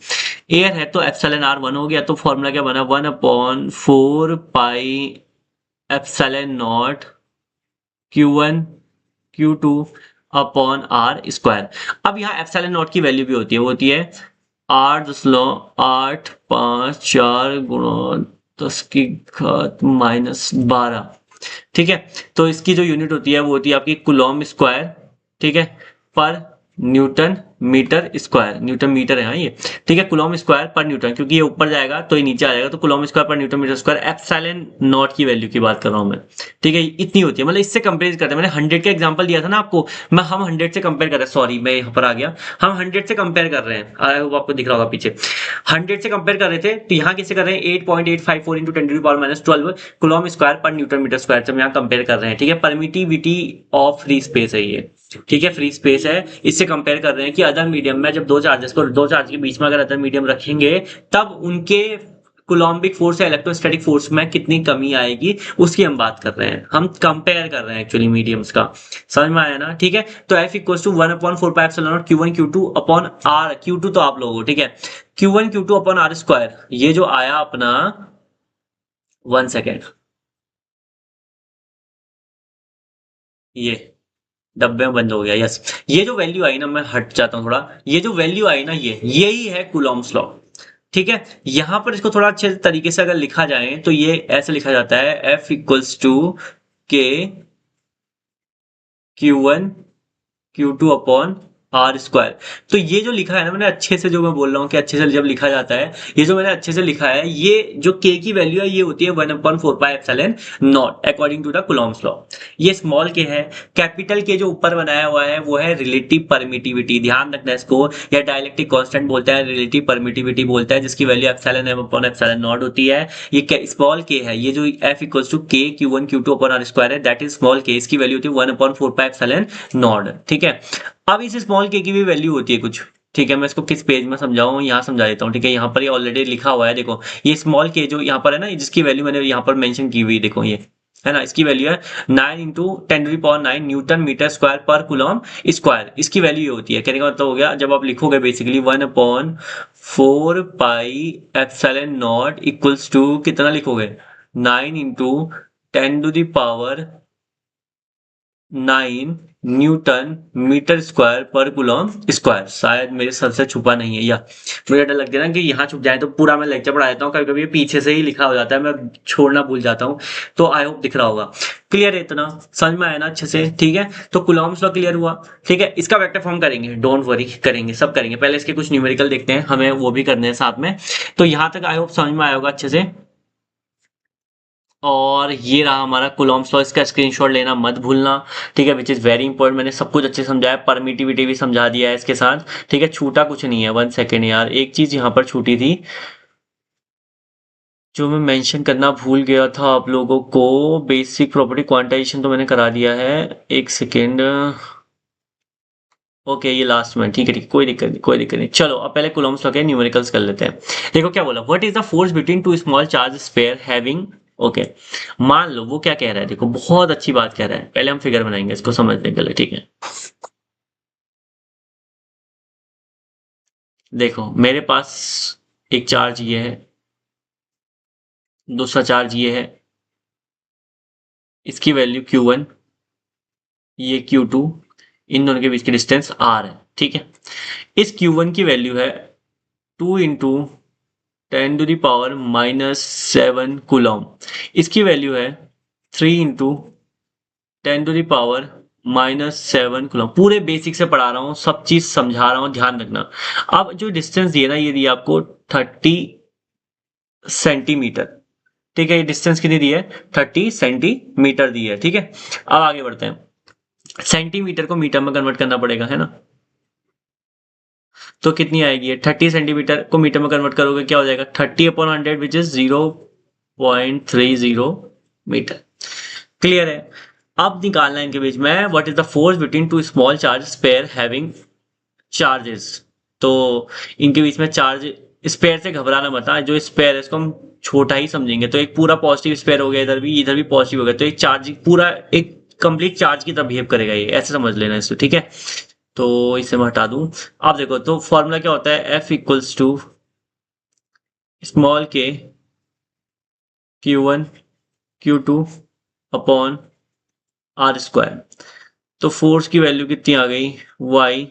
एयर है तो एप्सिलॉन आर 1 हो गया, तो फॉर्मूला क्या बना, 1/4 pi epsilon naught Q1 Q2/r²। अब यहाँ एप्सिलॉन नॉट की वैल्यू भी होती है, वो होती है 8.854 गुणा 10⁻12, ठीक है। तो इसकी जो यूनिट होती है वो होती है आपकी कूलॉम स्क्वायर, ठीक है, पर newton metre square, newton metre है हाँ ये, ठीक है, कूलॉम स्क्वायर पर न्यूटन, क्योंकि ये ऊपर जाएगा तो ये नीचे आ जाएगा, तो कूलॉम स्क्वायर पर newton metre square, epsilon naught की वैल्यू की बात कर रहा हूं मैं, ठीक है, इतनी होती है। मतलब इससे कंपेयर करते हैं, मैंने 100 का एग्जांपल दिया था ना आपको, हम 100 से कंपेयर कर रहे हैं, सॉरी मैं यहाँ पर आ गया, हम 100 से कंपेयर कर रहे हैं, वो आपको दिख रहा होगा पीछे, 100 से कंपेयर कर रहे थे, तो यहाँ कैसे कर रहे हैं, 8.854 इंटू 10⁻12 कूलॉम स्क्वायर पर न्यूटन मीटर स्क्वायर से हम यहाँ कंपेयर कर रहे हैं, ठीक है। परमिटिविटी ऑफ फ्री स्पेस है ये, ठीक है, फ्री स्पेस है, इससे कंपेयर कर रहे हैं कि अदर मीडियम में जब दो चार्जेस को, दो चार्ज के बीच में अगर अदर मीडियम रखेंगे तब उनके कूलॉम्बिक फोर्स या इलेक्ट्रोस्टैटिक फोर्स में कितनी कमी आएगी, उसकी हम बात कर रहे हैं, हम कंपेयर कर रहे हैं एक्चुअली मीडियम्स का, समझ में आया ना, ठीक है। तो F equals to 1/4 pi epsilon naught Q1 Q2/r, Q2 तो आप लोगों को, ठीक है, Q1 Q2/r², ये जो आया अपना, 1 सेकेंड, ये डब्बे में बंद हो गया, यस, ये जो वैल्यू आई ना, मैं हट जाता हूं थोड़ा, ये जो वैल्यू आई ना, ये यही है कूलॉम्स लॉ, ठीक है। यहां पर इसको थोड़ा अच्छे तरीके से अगर लिखा जाए तो ये ऐसे लिखा जाता है, F equals to k Q1 Q2/r², are square. तो ये जो लिखा है ना मैंने अच्छे से, जो मैं बोल रहा हूँ कि अच्छे से जब लिखा जाता है, ये जो मैंने अच्छे से लिखा है, ये जो के की वैल्यू है ये होती है 1/4πε0 according to the Coulomb's law. ये स्मॉल के है। कैपिटल के जो ऊपर बनाया हुआ है वो है रिलेटिव परमिटिविटी, ध्यान रखना इसको, या डायलेक्ट्रिक कांस्टेंट बोलता है, रिलेटिव परमिटिविटी बोलता है, जिसकी value epsilon M upon epsilon naught होती है। ये स्मॉल के है, ये जो F equals to k Q1 Q2 upon r square है, दैट इज स्मॉल के, इसकी वैल्यू होती है 1/4πε नॉट। ठीक है, अब इस स्मॉल के की भी वैल्यू होती है कुछ। ठीक है, मैं इसको किस पेज में समझाऊं, यहाँ समझा देता हूँ। ठीक है, यहाँ पर ये ऑलरेडी लिखा हुआ है, देखो ये स्मॉल के जो यहाँ पर है ना, जिसकी वैल्यू मैंने यहाँ पर मेंशन की हुई, देखो ये है ना, इसकी वैल्यू है 9 × 10⁹ न्यूटन मीटर स्क्वायर पर कूलम स्क्वायर। इसकी वैल्यू ये होती है। कहने का मतलब हो गया, जब आप लिखोगे बेसिकली 1/4πε0 इक्वल्स टू कितना लिखोगे, 9 × 10⁹ न्यूटन मीटर स्क्वायर पर कूलम स्क्वायर। शायद मेरे सर से छुपा नहीं है, या मुझे डर लगता है ना कि यहाँ छुप जाए तो पूरा मैं लेक्चर पढ़ा देता हूँ, कभी कभी पीछे से ही लिखा हो जाता है, मैं छोड़ना भूल जाता हूँ। तो आई होप दिख रहा होगा। क्लियर है, इतना समझ में आया ना अच्छे से। ठीक है, तो कूलम्स लॉ क्लियर हुआ। ठीक है, इसका वेक्टर फॉर्म करेंगे, डोंट वरी, करेंगे, सब करेंगे। पहले इसके कुछ न्यूमेरिकल देखते हैं, हमें वो भी करने हैं साथ में। तो यहाँ तक आई होप समझ में आया होगा अच्छे से। और ये रहा हमारा कूलम्स लॉ, इसका स्क्रीनशॉट लेना मत भूलना। ठीक है, विच इज वेरी इंपॉर्टेंट। मैंने सब कुछ अच्छे समझाया, परमिटिविटी भी समझा दिया है इसके साथ। ठीक है, छूटा कुछ नहीं है। 1 सेकेंड यार, एक चीज यहाँ पर छूटी थी जो मैं मेंशन करना भूल गया था आप लोगों को। बेसिक प्रॉपर्टी क्वांटाइजेशन तो मैंने करा दिया है। एक सेकेंड, ओके ये लास्ट में, ठीक है ठीक है, कोई दिक्कत नहीं, कोई दिक्कत नहीं। चलो अब पहले कूलम्स लॉ के न्यूमेरिकल्स कर लेते हैं। देखो क्या बोला, what is the force between to small charge sphere having, okay मान लो वो क्या कह रहा है, देखो बहुत अच्छी बात कह रहा है। पहले हम फिगर बनाएंगे इसको समझने के लिए। ठीक है, देखो मेरे पास एक चार्ज ये है, दूसरा चार्ज ये है, इसकी वैल्यू Q1, ये Q2, इन दोनों के बीच की डिस्टेंस R है। ठीक है, इस Q1 की वैल्यू है 2 × 10⁻⁻7 कूलम। इसकी वैल्यू है 3 × 10⁻⁻7 कूलम। पूरे बेसिक से पढ़ा रहा हूँ, सब चीज समझा रहा हूँ, ध्यान रखना। अब जो डिस्टेंस दिए ना, ये दिया आपको 30 सेंटीमीटर। ठीक है, ये डिस्टेंस कितनी दी है, 30 सेंटीमीटर दी है। ठीक है, अब आगे बढ़ते हैं। सेंटीमीटर को मीटर में कन्वर्ट करना पड़ेगा, है ना। तो कितनी आएगी, 30 सेंटीमीटर को मीटर में कन्वर्ट करोगे क्या हो जाएगा, 30/100 विच इज 0.30 मीटर। क्लियर है। अब निकालना है इनके बीच में what is the force between to small charge pair having charges. तो इनके बीच में चार्ज, स्पेयर से घबराना मत, जो स्पेयर है इसको हम छोटा ही समझेंगे। तो एक पूरा पॉजिटिव स्पेयर हो गया, इधर भी पॉजिटिव हो गया, तो एक चार्ज पूरा एक कंप्लीट चार्ज की तरह बिहेव करेगा, ये ऐसे समझ लेना इसको। ठीक है, तो इसे मैं हटा दूं। आप देखो तो फॉर्मूला क्या होता है, F equals to small k Q1 Q2 upon r square. तो फोर्स की वैल्यू कितनी आ गई, Y,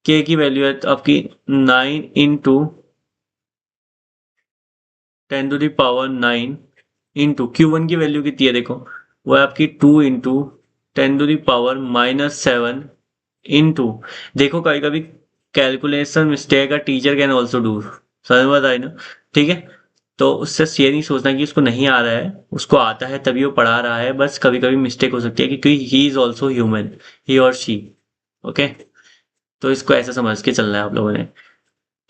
के की वैल्यू है आपकी 9 × 10⁹9 इंटू Q1 की वैल्यू कितनी है, देखो वो है आपकी 2 × 10⁻⁻7 इंटू, देखो कभी कभी कैलकुलेशन मिस्टेक है, टीचर कैन ऑल्सो डू, समझ में आई ना। ठीक है, तो उससे ये नहीं सोचना कि उसको नहीं आ रहा है, उसको आता है तभी वो पढ़ा रहा है, बस कभी कभी मिस्टेक हो सकती है क्योंकि ही इज ऑल्सो ह्यूमन, ही और शी। ओके, तो इसको ऐसे समझ के चलना है आप लोगों ने।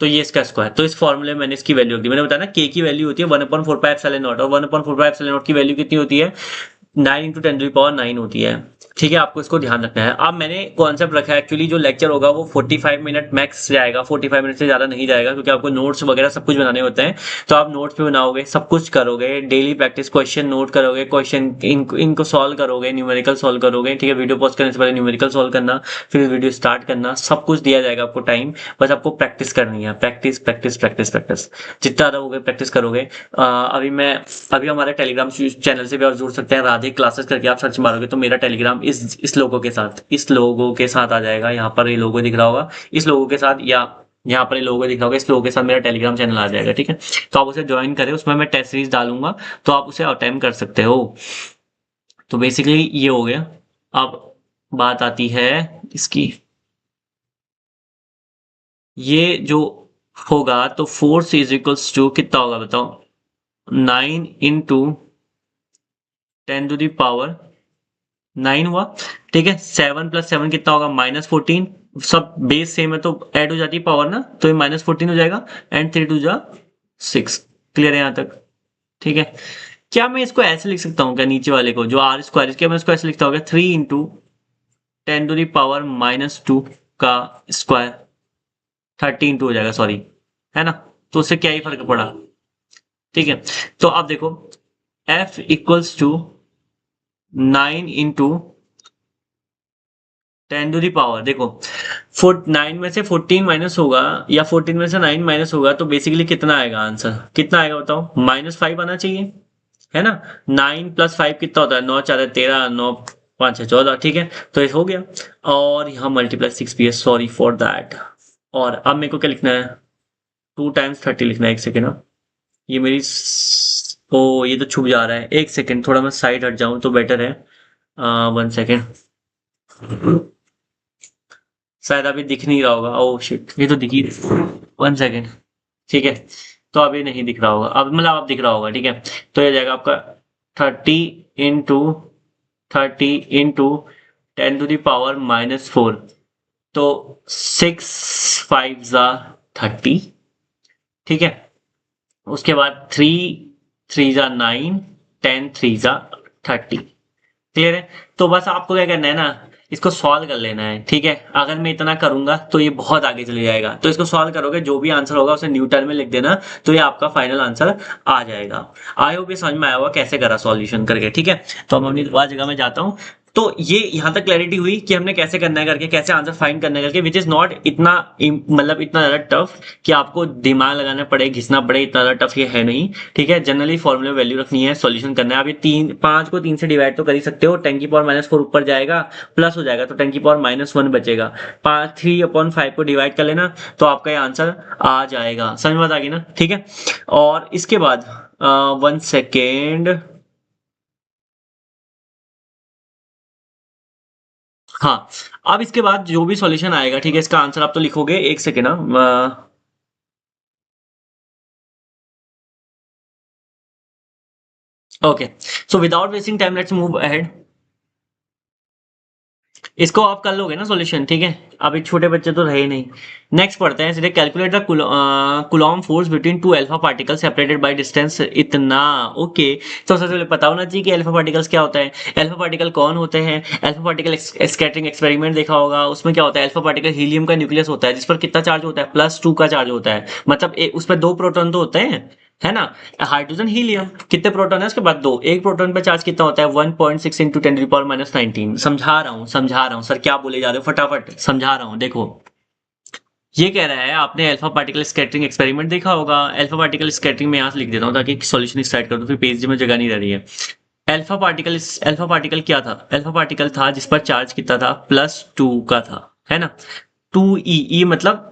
तो ये इसका स्क्वायर, तो इस फॉर्मूले में मैंने इसकी वैल्यू रख दी। मैंने बताया ना के की वैल्यू होती है 1/4πε0 और 1/4πε0 की वैल्यू कितनी होती है, 9 × 10⁻9 होती है। ठीक है, आपको इसको ध्यान रखना है। अब मैंने कॉन्सेप्ट रखा है, एक्चुअली जो लेक्चर होगा वो 45 मिनट मैक्स जाएगा, 45 मिनट से ज़्यादा नहीं जाएगा, क्योंकि आपको नोट्स वगैरह सब कुछ बनाने होते हैं। तो आप नोट्स पे बनाओगे, सब कुछ करोगे, डेली प्रैक्टिस, क्वेश्चन नोट करोगे, क्वेश्चन इनको सॉल्व करोगे, न्यूमेरिकल सॉल्व करोगे। ठीक है, वीडियो पॉज करने से पहले न्यूमेरिकल सॉल्व करना, फिर वीडियो स्टार्ट करना, सब कुछ दिया जाएगा आपको टाइम, बस आपको प्रैक्टिस करनी है। प्रैक्टिस प्रैक्टिस प्रैक्टिस प्रैक्टिस, जितना रहोगे प्रैक्टिस करोगे। अभी हमारे टेलीग्राम चैनल से भी आप जुड़ सकते हैं, राधे क्लासेस करके आप सर्च मारोगे तो मेरा टेलीग्राम इस लोगों के साथ आ जाएगा। यहाँ पर ये लोगो दिख रहा होगा, इस लोगों के साथ, या यहाँ पर ये लोगो दिख रहा होगा, इस लोगों के साथ मेरा टेलीग्राम चैनल आ जाएगा। ठीक है, तो आप उसे ज्वाइन करें, उसमें मैं टेस्ट सीरीज डालूंगा, तो आप उसे अटेम्प्ट कर सकते हो। तो बेसिकली ये हो गया। अब बात आती है इसकी, ये जो होगा तो फोर्स इज इक्वल्स टू कितना होगा बताओ, 9 इंटू 10 to the पावर 9 हुआ। ठीक है, 7 + 7 कितना होगा, -14। सब बेस सेम है तो ऐड हो जाती है पावर ना, तो ये -14 हो जाएगा। एंड 3 × 2 = 6। क्लियर है यहाँ तक? ठीक है। क्या मैं इसको ऐसे लिख सकता हूँ क्या, नीचे वाले को जो r², क्या मैं इसको ऐसे लिखता हूँ क्या, 3 × 10 to the पावर -2 का स्क्वायर, 30 इंटू हो जाएगा, सॉरी, है ना। तो उससे क्या ही फर्क पड़ा। ठीक है, तो अब देखो F equals to 9 into 10 to the power, देखो 9 में से 14 माइनस होगा या 14 में से 9 माइनस होगा तो बेसिकली कितना आएगा आंसर, कितना आएगा बताओ, -5 आना चाहिए, है ना। 9 + 5 कितना होता है, 9 × 4 = 13, 9 × 5 = 14। ठीक है, तो ये हो गया। और यहाँ मल्टीप्लाई 6 भी है, सॉरी फॉर दैट। और अब मेरे को क्या लिखना है, 2 × 30 लिखना है। एक सेकेंड, ये मेरी ओ ये तो छुप जा रहा है, एक सेकेंड, थोड़ा मैं साइड हट जाऊं तो बेटर है। 1 सेकेंड, शायद अभी दिख नहीं रहा होगा। ओह शिट, ये तो दिखी। 1 सेकेंड। ठीक है, तो अभी नहीं दिख रहा होगा, अब मतलब अब दिख रहा होगा। ठीक है, तो ये जाएगा आपका 30 × 10 to the पावर -4। तो 6 5 30। ठीक है, उसके बाद 3 3 9, 10 3 30। क्लियर है? तो बस आपको क्या करना है ना, इसको सॉल्व कर लेना है। ठीक है, अगर मैं इतना करूंगा तो ये बहुत आगे चले जाएगा, तो इसको सॉल्व करोगे, जो भी आंसर होगा उसे न्यूटन में लिख देना, तो ये आपका फाइनल आंसर आ जाएगा। आई होप ये समझ में आया होगा कैसे करा सॉल्यूशन करके। ठीक है, तो हम अपनी दोबारा जगह में जाता हूँ। तो ये यहाँ तक क्लैरिटी हुई कि हमने कैसे करना है करके, कैसे आंसर फाइंड करना है करके, विच इज नॉट इतना मतलब इतना ज्यादा टफ कि आपको दिमाग लगाना पड़े, घिसना पड़े, इतना ज्यादा टफ ये है नहीं। ठीक है, जनरली फॉर्मूले वैल्यू रखनी है, सॉल्यूशन करना है। आप ये 5 को 3 से डिवाइड तो कर ही सकते हो, 10⁻⁻4 ऊपर जाएगा, प्लस हो जाएगा तो 10⁻⁻1 बचेगा। 3/5 को डिवाइड कर लेना तो आपका ये आंसर आ जाएगा। समझ में आ गई ना? ठीक है, और इसके बाद 1 सेकेंड, हाँ, अब इसके बाद जो भी सॉल्यूशन आएगा, ठीक है, इसका आंसर आप तो लिखोगे। 1 सेकेंड ना, okay, so without wasting time let's move ahead. इसको आप कर लोगे ना सॉल्यूशन, ठीक है, अभी छोटे बच्चे तो रहे नहीं। नेक्स्ट पढ़ते हैं सीधे, calculate the Coulomb force between to alpha particle separated by distance इतना। ओके, तो सबसे पहले पता होना चाहिए कि अल्फा पार्टिकल्स क्या होता है, अल्फा पार्टिकल कौन होते हैं। अल्फा पार्टिकल स्कैटरिंग एक्सपेरिमेंट देखा होगा, उसमें क्या होता है, अल्फा पार्टिकल हीलियम का न्यूक्लियस होता है जिस पर कितना चार्ज होता है, +2 का चार्ज होता है। मतलब उस पर 2 प्रोटॉन तो होते हैं, है ना। हाइड्रोजन हीलियम कितने प्रोटॉन है उसके बाद 2, एक प्रोटॉन पे चार्ज कितना होता है, 1.6 इंटू 10⁻⁻19। समझा रहा हूँ, समझा रहा हूँ सर, क्या बोले जा रहे हो, फटाफट समझा रहा हूँ। देखो, ये कह रहा है आपने अल्फा पार्टिकल स्कैटरिंग एक्सपेरिमेंट देखा होगा। अल्फा पार्टिकल स्कैटरिंग में यहाँ से लिख देता हूँ ताकि सॉल्यूशन स्टार्ट कर दो, फिर पेज में जगह नहीं रह रही है। अल्फा पार्टिकल क्या था, अल्फा पार्टिकल था जिस पर चार्ज कितना था, +2 का था, है ना। 2e मतलब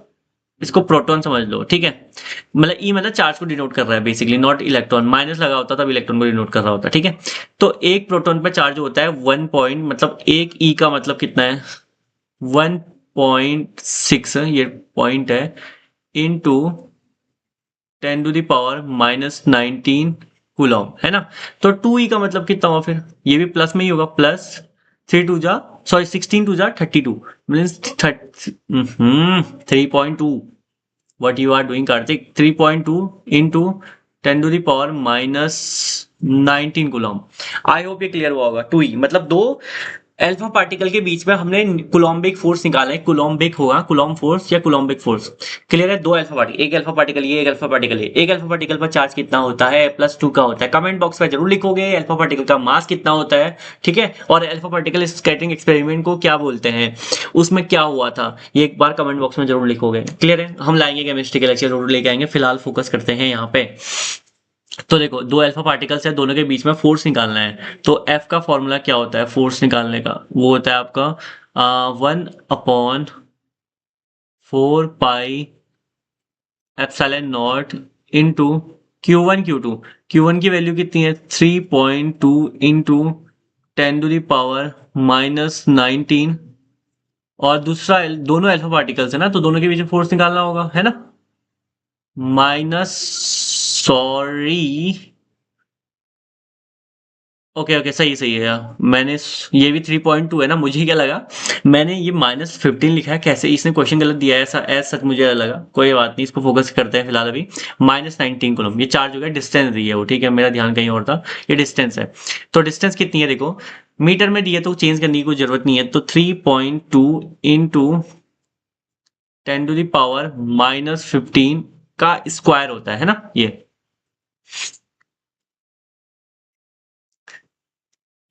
इसको प्रोटॉन समझ लो। ठीक है, मतलब ई मतलब चार्ज को डिनोट कर रहा है बेसिकली, नॉट इलेक्ट्रॉन। माइनस लगा होता तब इलेक्ट्रॉन को डिनोट कर रहा होता। ठीक है, तो एक प्रोटॉन पे चार्ज होता है 1 पॉइंट, मतलब एक ई का मतलब कितना है, 1.6, ये पॉइंट है, इनटू 10⁻⁻19 कूलॉम, है ना। तो 2e का मतलब कितना हुआ, फिर ये भी प्लस में ही होगा, plus 16 2 means 3.2। what you are doing Karthik, 3.2 into 10⁻⁻19 Coulomb. I hope ये क्लियर हुआ होगा। 2e मतलब दो अल्फा पार्टिकल के बीच में हमने कुलॉम्बिक फोर्स निकाला है, कुलॉम्बिक होगा, कुलॉम फोर्स या कुलॉम्बिक फोर्स। क्लियर है, दो अल्फा पार्टिकल, एक अल्फा पार्टिकल ये, एक अल्फा पार्टिकल ये। एक अल्फा पार्टिकल पर चार्ज कितना होता है, +2 का होता है। कमेंट बॉक्स में जरूर लिखोगे अल्फा पार्टिकल का मास कितना होता है। ठीक है, और अल्फा पार्टिकल स्कैटरिंग एक्सपेरिमेंट को क्या बोलते हैं, उसमें क्या हुआ था, ये एक बार कमेंट बॉक्स में जरूर लिखोगे। क्लियर है, हम लाएंगे केमिस्ट्री के लेक्चर जरूर लेके आएंगे, फिलहाल फोकस करते हैं यहाँ पे। तो देखो, दो अल्फा पार्टिकल्स है, दोनों के बीच में फोर्स निकालना है। तो एफ का फॉर्मूला क्या होता है फोर्स निकालने का, वो होता है आपका 1/4 पाई इंटू Q1 की वैल्यू कितनी है, 3.2 इंटू 10⁻⁻19 और दूसरा दोनों अल्फा पार्टिकल्स है ना, तो दोनों के बीच में फोर्स निकालना होगा, है ना। माइनस, सॉरी, ओके ओके, सही सही है यार। मैंने ये भी 3.2 है ना, मुझे क्या लगा, मैंने ये -15 लिखा है, कैसे इसने क्वेश्चन गलत दिया है, ऐसा ऐसा सच मुझे लगा। कोई बात नहीं, इसको फोकस करते हैं फिलहाल अभी। -19 कूलम ये चार्ज हो गया, डिस्टेंस दी है वो, ठीक है, मेरा ध्यान कहीं और था। ये डिस्टेंस है, तो डिस्टेंस कितनी है देखो, मीटर में दी है तो चेंज करने की कोई जरूरत नहीं है, तो 3.2 इंटू 10⁻⁻15 का स्क्वायर होता है ना ये।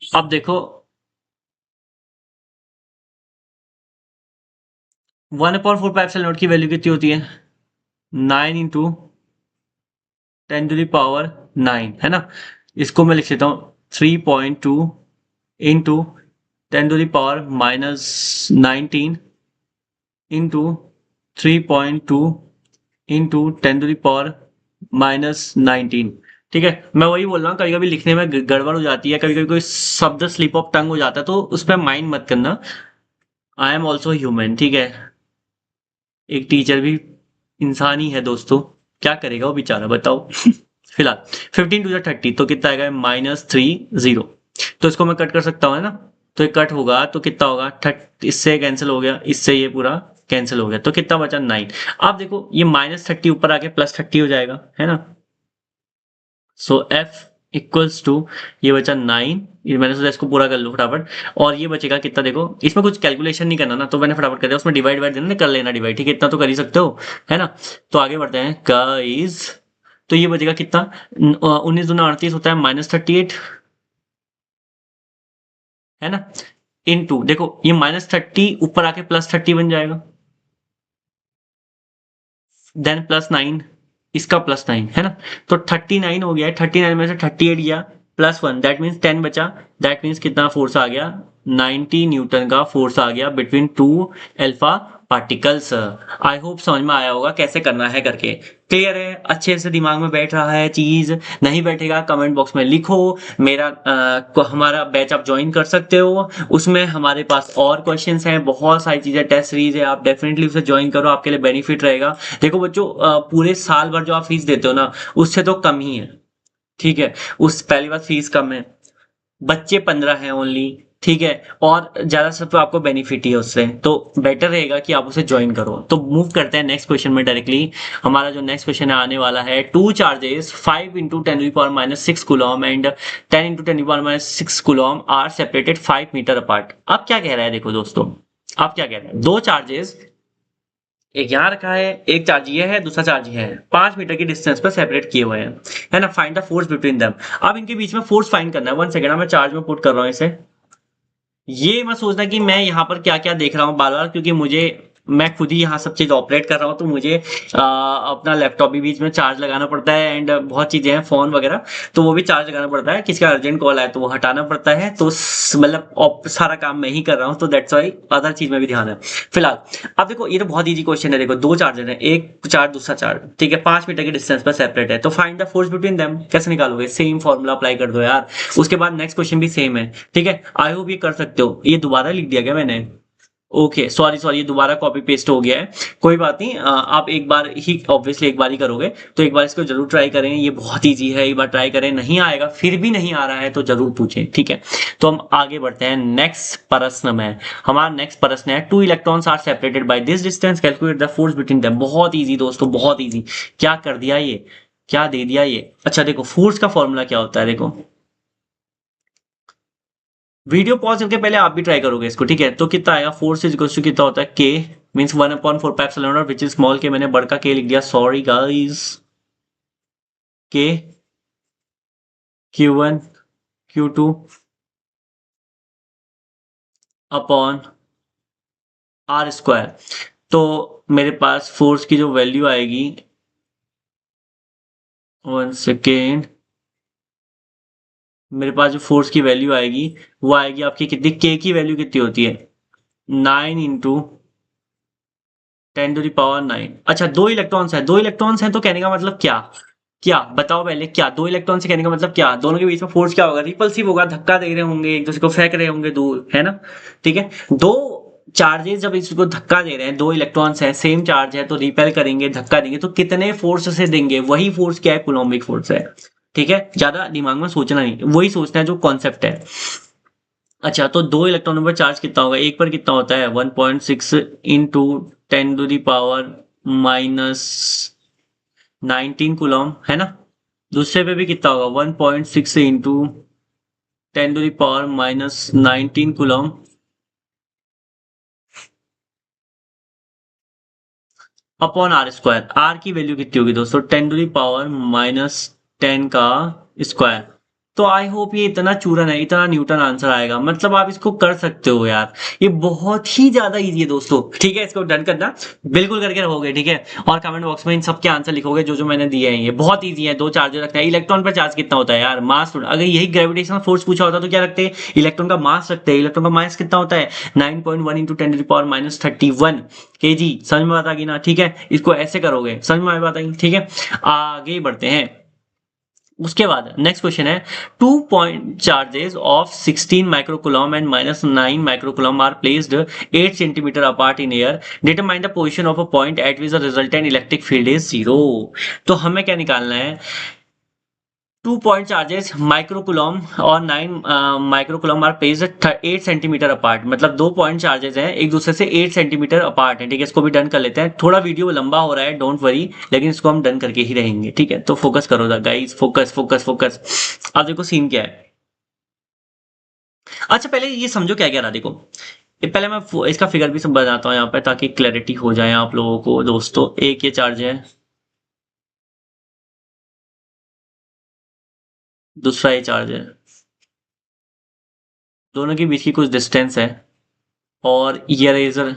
अब देखो 1/4 की वैल्यू कितनी होती है, 9 × 10⁻⁹ है ना। इसको मैं लिख लेता हूँ 3.2 इंटू 10⁻⁻19 इंटू 3.2 इंटू 10⁻⁻19। ठीक है, मैं वही बोल रहा हूँ, कभी कभी लिखने में गड़बड़ हो जाती है, कभी कभी कोई शब्द स्लिप ऑफ टंग हो जाता है, तो उस पर माइंड मत करना। आई एम ऑल्सो ह्यूमन, ठीक है, एक टीचर भी इंसान ही है दोस्तों, क्या करेगा वो बेचारा, बताओ। फिलहाल 15 × 30 तो कितना आएगा, -30। तो इसको मैं कट कर सकता हूँ, है ना। तो ये कट होगा तो कितना होगा, 30, इससे कैंसिल हो गया, इससे ये पूरा कैंसिल हो गया, तो कितना बचा, 9। अब देखो ये -30 ऊपर आके +30 हो जाएगा, है ना। सो F इक्वल्स टू, ये बचा 9, ये मैंने सोचा इसको पूरा कर लो फटाफट। और ये बचेगा कितना देखो, इसमें कुछ कैलकुलेशन नहीं करना ना, तो मैंने फटाफट कर दिया, उसमें डिवाइड वाइड देना, कर लेना डिवाइड, ठीक है, इतना तो कर ही सकते हो, है ना। तो आगे बढ़ते हैं गाइस, तो ये बचेगा कितना, 19×2 = 38 होता है, -38, है ना, इनटू देखो ये -30 ऊपर आके +30 बन जाएगा, देन +9, इसका +9, है ना। तो 39 हो गया है, 39 में से 38 गया, +1, दैट मीन्स 10 बचा। दैट मीन्स कितना फोर्स आ गया, 90 न्यूटन का फोर्स आ गया between two alpha particles. I hope समझ में आया होगा कैसे करना है करके, क्लियर है, अच्छे से दिमाग में बैठ रहा है चीज, नहीं बैठेगा कमेंट बॉक्स में लिखो। मेरा हमारा बैच आप ज्वाइन कर सकते हो, उसमें हमारे पास और क्वेश्चंस हैं, बहुत सारी चीजें, टेस्ट सीरीज है, आप डेफिनेटली उसे ज्वाइन करो, आपके लिए बेनिफिट रहेगा। देखो बच्चों, पूरे साल भर जो आप फीस देते हो ना, उससे तो कम ही है, ठीक है। उस पहली बात फीस कम है, बच्चे 15 हैं ओनली, ठीक है, और ज्यादा से तो आपको बेनिफिट ही है उससे, तो बेटर रहेगा कि आप उसे ज्वाइन करो। तो मूव करते हैं नेक्स्ट क्वेश्चन में डायरेक्टली। हमारा जो नेक्स्ट क्वेश्चन है आने वाला है, two charges 5 × 10⁻⁻6 coulomb and 10 × 10⁻⁻6 coulomb are separated 5 metre apart. अब क्या कह रहा है देखो दोस्तों, आप क्या कह रहे हैं, दो चार्जेस, एक यहाँ रखा है, एक चार्ज ये है, दूसरा चार्ज ये है, 5 मीटर की डिस्टेंस पर सेपरेट किए हुए हैं, है ना। Find the force between them. अब इनके बीच में फोर्स फाइंड करना है। 1 सेकंड, मैं चार्ज में पुट कर रहा हूँ इसे। ये मत सोचना कि मैं यहाँ पर क्या क्या देख रहा हूँ बार बार, क्योंकि मुझे, मैं खुद ही यहाँ सब चीज ऑपरेट कर रहा हूँ, तो मुझे अपना लैपटॉप भी बीच में चार्ज लगाना पड़ता है, एंड बहुत चीजें हैं, फोन वगैरह, तो वो भी चार्ज लगाना पड़ता है, किसी का अर्जेंट कॉल आए तो वो हटाना पड़ता है, तो मतलब सारा काम मैं ही कर रहा हूँ, तो दैट्स वाई अदर चीज में भी ध्यान है फिलहाल। अब देखो ये तो बहुत इजी क्वेश्चन है, देखो दो चार्जर है, एक चार्ज दूसरा चार्ज, ठीक है, 5 मीटर की डिस्टेंस पर सेपरेट है, तो find the force between them कैसे निकालोगे, सेम फॉर्मूला अप्लाई कर दो यार। उसके बाद नेक्स्ट क्वेश्चन भी सेम है, ठीक है, आई होप ये कर सकते हो। ये दोबारा लिख दिया गया मैंने, ओके सॉरी सॉरी, ये दोबारा कॉपी पेस्ट हो गया है, कोई बात नहीं, आप एक बार ही, ऑब्वियसली एक बार ही करोगे, तो एक बार इसको जरूर ट्राई करें, ये बहुत ईजी है, एक बार ट्राई करें, नहीं आएगा, फिर भी नहीं आ रहा है तो जरूर पूछें, ठीक है। तो हम आगे बढ़ते हैं नेक्स्ट प्रश्न में। हमारा नेक्स्ट प्रश्न है, two electrons are separated by this distance, calculate the force between them. बहुत ईजी दोस्तों, बहुत ईजी। क्या कर दिया ये, क्या दे दिया ये, अच्छा देखो फोर्स का फॉर्मूला क्या होता है, देखो वीडियो पॉज करके पहले आप भी ट्राई करोगे इसको, ठीक है। तो कितना आएगा, फोर्स इज इक्वल्स टू कितना होता है, के मींस 1/4 विच इज स्मॉल के, मैंने बड़का के लिख दिया, सॉरी गाइस, के Q1 Q2 upon r square. तो मेरे पास फोर्स की जो वैल्यू आएगी, 1 सेकेंड, मेरे पास जो फोर्स की वैल्यू आएगी वो आएगी आपकी कितनी, के की वैल्यू कितनी होती है, 9 × 10⁻⁹। अच्छा दो इलेक्ट्रॉन्स है, दो इलेक्ट्रॉन्स हैं, तो कहने का मतलब क्या, क्या बताओ पहले, क्या दो इलेक्ट्रॉन से कहने का मतलब क्या, दोनों के बीच में फोर्स क्या होगा, रिपल्सिव होगा, धक्का दे रहे होंगे, एक दूसरे को फेंक रहे होंगे दूर, है ना, ठीक है। दो चार्जेस जब इसको धक्का दे रहे हैं, दो इलेक्ट्रॉन्स हैं, सेम चार्ज है, तो रिपेल करेंगे, धक्का देंगे तो कितने फोर्स से देंगे, वही फोर्स क्या है, कूलम्बिक फोर्स है। ठीक है, ज्यादा दिमाग में सोचना नहीं, वही सोचना है जो कॉन्सेप्ट है। अच्छा, तो दो इलेक्ट्रॉनों पर चार्ज कितना होगा, एक पर कितना होता है 1.6 इंटू 10⁻⁻⁻19 कूलम, है ना। दूसरे पे भी कितना होगा 1.6 into 10⁻⁻19 coulomb upon r square. R की वैल्यू कितनी होगी दोस्तों, 10⁻⁻10 का स्क्वायर। तो आई होप ये इतना चूरन है, इतना न्यूटन आंसर आएगा, मतलब आप इसको कर सकते हो यार, ये बहुत ही ज्यादा इजी है दोस्तों। ठीक है, इसको डन करना बिल्कुल करके रहोगे, ठीक है। और कमेंट बॉक्स में इन सबके आंसर लिखोगे जो जो मैंने दिए हैं, ये बहुत इजी है। दो चार्जर रखना है, इलेक्ट्रॉन पर चार्ज कितना होता है यार, मास। अगर यही ग्रेविटेशनल फोर्स पूछा होता तो क्या रखते हैं, इलेक्ट्रॉन का मास रखते हैं। इलेक्ट्रॉन का मास कितना होता है 9.1 इंटू 10⁻⁻31 kg। समझ में बात आ गई ना, ठीक है, इसको ऐसे करोगे, समझ में बात आई, ठीक है। आगे बढ़ते हैं। उसके बाद नेक्स्ट क्वेश्चन है, 2 point charges of 16 microcoulomb and -9 microcoulomb are placed 8 centimeter apart in air. Determine the position of a point at which the resultant electric field is 0. तो हमें क्या निकालना है, 2 point चार्जेस माइक्रोकुलम और 9 microcoulomb are placed 8 centimetre apart, मतलब 2 point charges हैं एक दूसरे से 8 सेंटीमीटर अपार्ट है। ठीक है, इसको भी डन कर लेते हैं। थोड़ा वीडियो लंबा हो रहा है, डोंट वरी, लेकिन इसको हम डन करके ही रहेंगे। ठीक है, तो फोकस करो गाइस, फोकस फोकस फोकस। अब देखो सीन क्या है। अच्छा, पहले ये समझो क्या क्या रहा, देखो पहले मैं इसका फिगर भी सब बनाता हूँ यहाँ पे ताकि क्लैरिटी हो जाए आप लोगों को। दोस्तों, एक ये चार्ज है, दूसरा ये चार्ज है, दोनों के बीच की कुछ डिस्टेंस है, और ये रेजर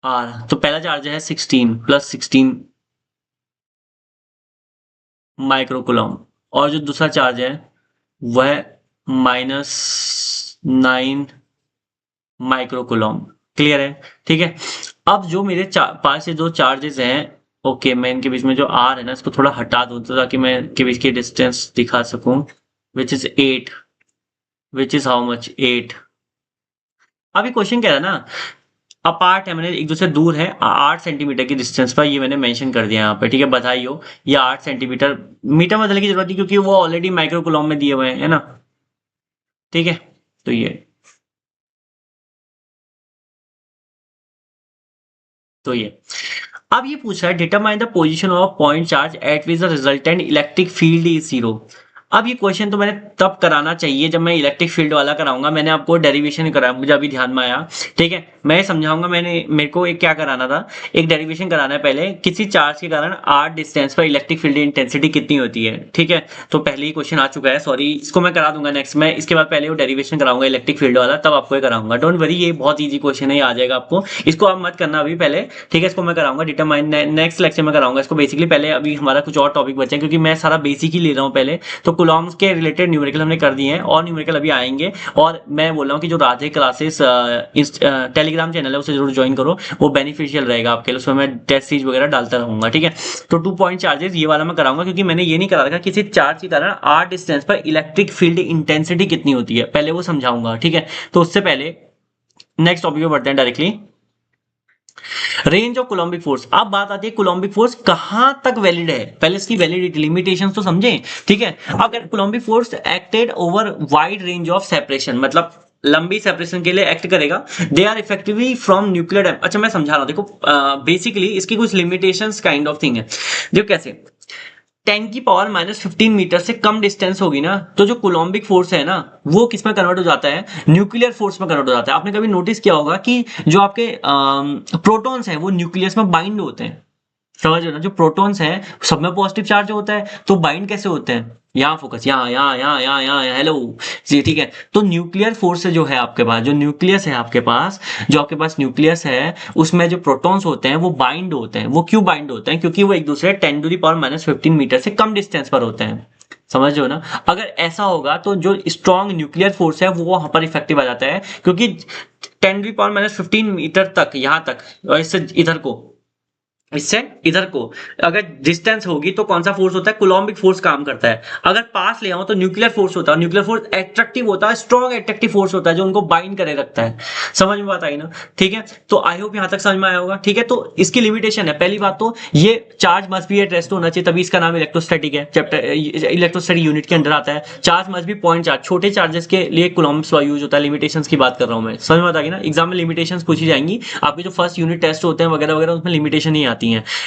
आर। तो पहला चार्ज है 16 + 16 माइक्रोकुलम, और जो दूसरा चार्ज है वह -9 माइक्रोकुलम। क्लियर है, ठीक है। अब जो मेरे पास ये दो चार्जेस हैं, ओके, मैं इनके बीच में जो आर है ना, इसको थोड़ा हटा दूं तो ताकि मैं इनके बीच की डिस्टेंस दिखा सकूं, which is 8, which is how much 8। अभी क्वेश्चन कह रहा है ना, अपार्ट है, मैंने एक दूसरे दूर है 8 सेंटीमीटर की डिस्टेंस पर, ये मैंने मेंशन कर दिया यहाँ पे। ठीक है, बधाई हो, ये 8 सेंटीमीटर। मीटर बदलने की जरूरत नहीं क्योंकि वो ऑलरेडी माइक्रोकुलम में दिए हुए हैं, है ना। ठीक है, तो ये अब ये पूछ रहा है, determine the position of point charge at which the resultant electric field is 0। अब ये क्वेश्चन तो मैंने तब कराना चाहिए जब मैं इलेक्ट्रिक फील्ड वाला कराऊंगा। मैंने आपको डेरिवेशन कराया, मुझे अभी ध्यान में आया। ठीक है, मैं समझाऊंगा। मेरे को एक क्या कराना था, एक डेरिवेशन कराना है पहले, किसी चार्ज के कारण r डिस्टेंस पर इलेक्ट्रिक फील्ड इंटेंसिटी कितनी होती है। ठीक है, तो पहले ही क्वेश्चन आ चुका है, सॉरी, इसको मैं करा दूंगा नेक्स्ट में। इसके बाद पहले वो डेरिवेशन कराऊंगा इलेक्ट्रिक फील्ड वाला, तब आपको ये कराऊंगा। डोंट वरी, ये बहुत ईजी क्वेश्चन है, ये आ जाएगा आपको, इसको आप मत करना अभी पहले। ठीक है, इसको मैं कराऊंगा डिटरमाइन, नेक्स्ट लेक्चर में कराऊंगा इसको। बेसिकली पहले अभी हमारा कुछ और टॉपिक बचे हैं, क्योंकि मैं सारा बेसिक ही ले रहा हूँ पहले। तो कुलॉम्स के रिलेटेड न्यूमेरिकल हमने कर दिए हैं, और न्यूमेरिकल अभी आएंगे। और मैं बोल रहा हूँ कि जो राधे क्लासेस टेलीग्राम चैनल है उसे जरूर ज्वाइन करो, वो बेनिफिशियल रहेगा आपके लिए। उसमें मैं टेस्ट सीरीज वगैरह डालता रहूंगा। ठीक है, तो 2 पॉइंट चार्जेस ये वाला मैं कराऊंगा, क्योंकि मैंने ये नहीं करा रखा किसी चार्ज के कारण r डिस्टेंस पर इलेक्ट्रिक फील्ड इंटेंसिटी कितनी होती है, पहले वो समझाऊंगा। ठीक है, तो उससे पहले नेक्स्ट टॉपिक पे बढ़ते हैं directly, range of coulombic force. अब बात आती है कोलम्बिक फोर्स कहां तक वैलिड है, पहले इसकी वैलिडिटी लिमिटेशंस तो समझें। ठीक है, अगर coulombic force acted over wide range of separation, मतलब लंबी सेपरेशन के लिए एक्ट करेगा, they are effectively from nuclear. अच्छा, मैं समझा रहा हूं, देखो बेसिकली इसकी कुछ लिमिटेशंस काइंड ऑफ थिंग है। देखो कैसे, 10⁻⁻15 मीटर से कम डिस्टेंस होगी ना, तो जो कोलम्बिक फोर्स है ना, वो किस में कन्वर्ट हो जाता है, न्यूक्लियर फोर्स में कन्वर्ट हो जाता है। आपने कभी नोटिस किया होगा कि जो आपके प्रोटॉन्स हैं वो न्यूक्लियस में बाइंड होते हैं। समझ रहे हो ना, जो प्रोटॉन्स हैं सब में पॉजिटिव चार्ज होता है, तो बाइंड कैसे होते हैं, यहाँ फोकस, यहाँ यहाँ यहाँ यहाँ यहाँ, हेलो जी। ठीक है, तो न्यूक्लियर फोर्स जो है आपके पास, जो न्यूक्लियस है आपके पास, जो आपके पास न्यूक्लियस है, उसमें जो प्रोटॉन्स होते हैं वो बाइंड होते हैं। वो क्यों बाइंड होते हैं, क्योंकि वो एक दूसरे 10⁻⁻15 मीटर से कम डिस्टेंस पर होते हैं। समझ रहे हो ना, अगर ऐसा होगा तो जो स्ट्रॉन्ग न्यूक्लियर फोर्स है वो वहां पर इफेक्टिव आ जाता है, क्योंकि 10⁻15 मीटर तक, यहाँ तक, और इससे इधर को इससे इधर को अगर डिस्टेंस होगी तो कौन सा फोर्स होता है, कूलम्बिक फोर्स काम करता है। अगर पास ले आओ तो न्यूक्लियर फोर्स होता है। न्यूक्लियर फोर्स एट्रैक्टिव होता है, स्ट्रॉन्ग एट्रैक्टिव फोर्स होता है जो उनको बाइंड करे रखता है। समझ में बात आई ना? ठीक है, तो आई होप यहां तक समझ में आया होगा। ठीक है, तो इसकी लिमिटेशन है, पहली बात तो ये charge must be at rest होना चाहिए, तभी इसका नाम इलेक्ट्रोस्टैटिक है। चैप्टर इलेक्ट्रोस्टैटिक यूनिट के अंदर आता है। Charge must be point charge, छोटे चार्जेस के लिए कूलम्ब्स यूज होता है। लिमिटेशंस की बात कर रहा हूं मैं, समझ में आ गई ना? एग्जाम में लिमिटेशंस पूछी जाएंगी, आपके जो फर्स्ट यूनिट टेस्ट होते हैं वगैरह वगैरह, उसमें लिमिटेशन ही आती है।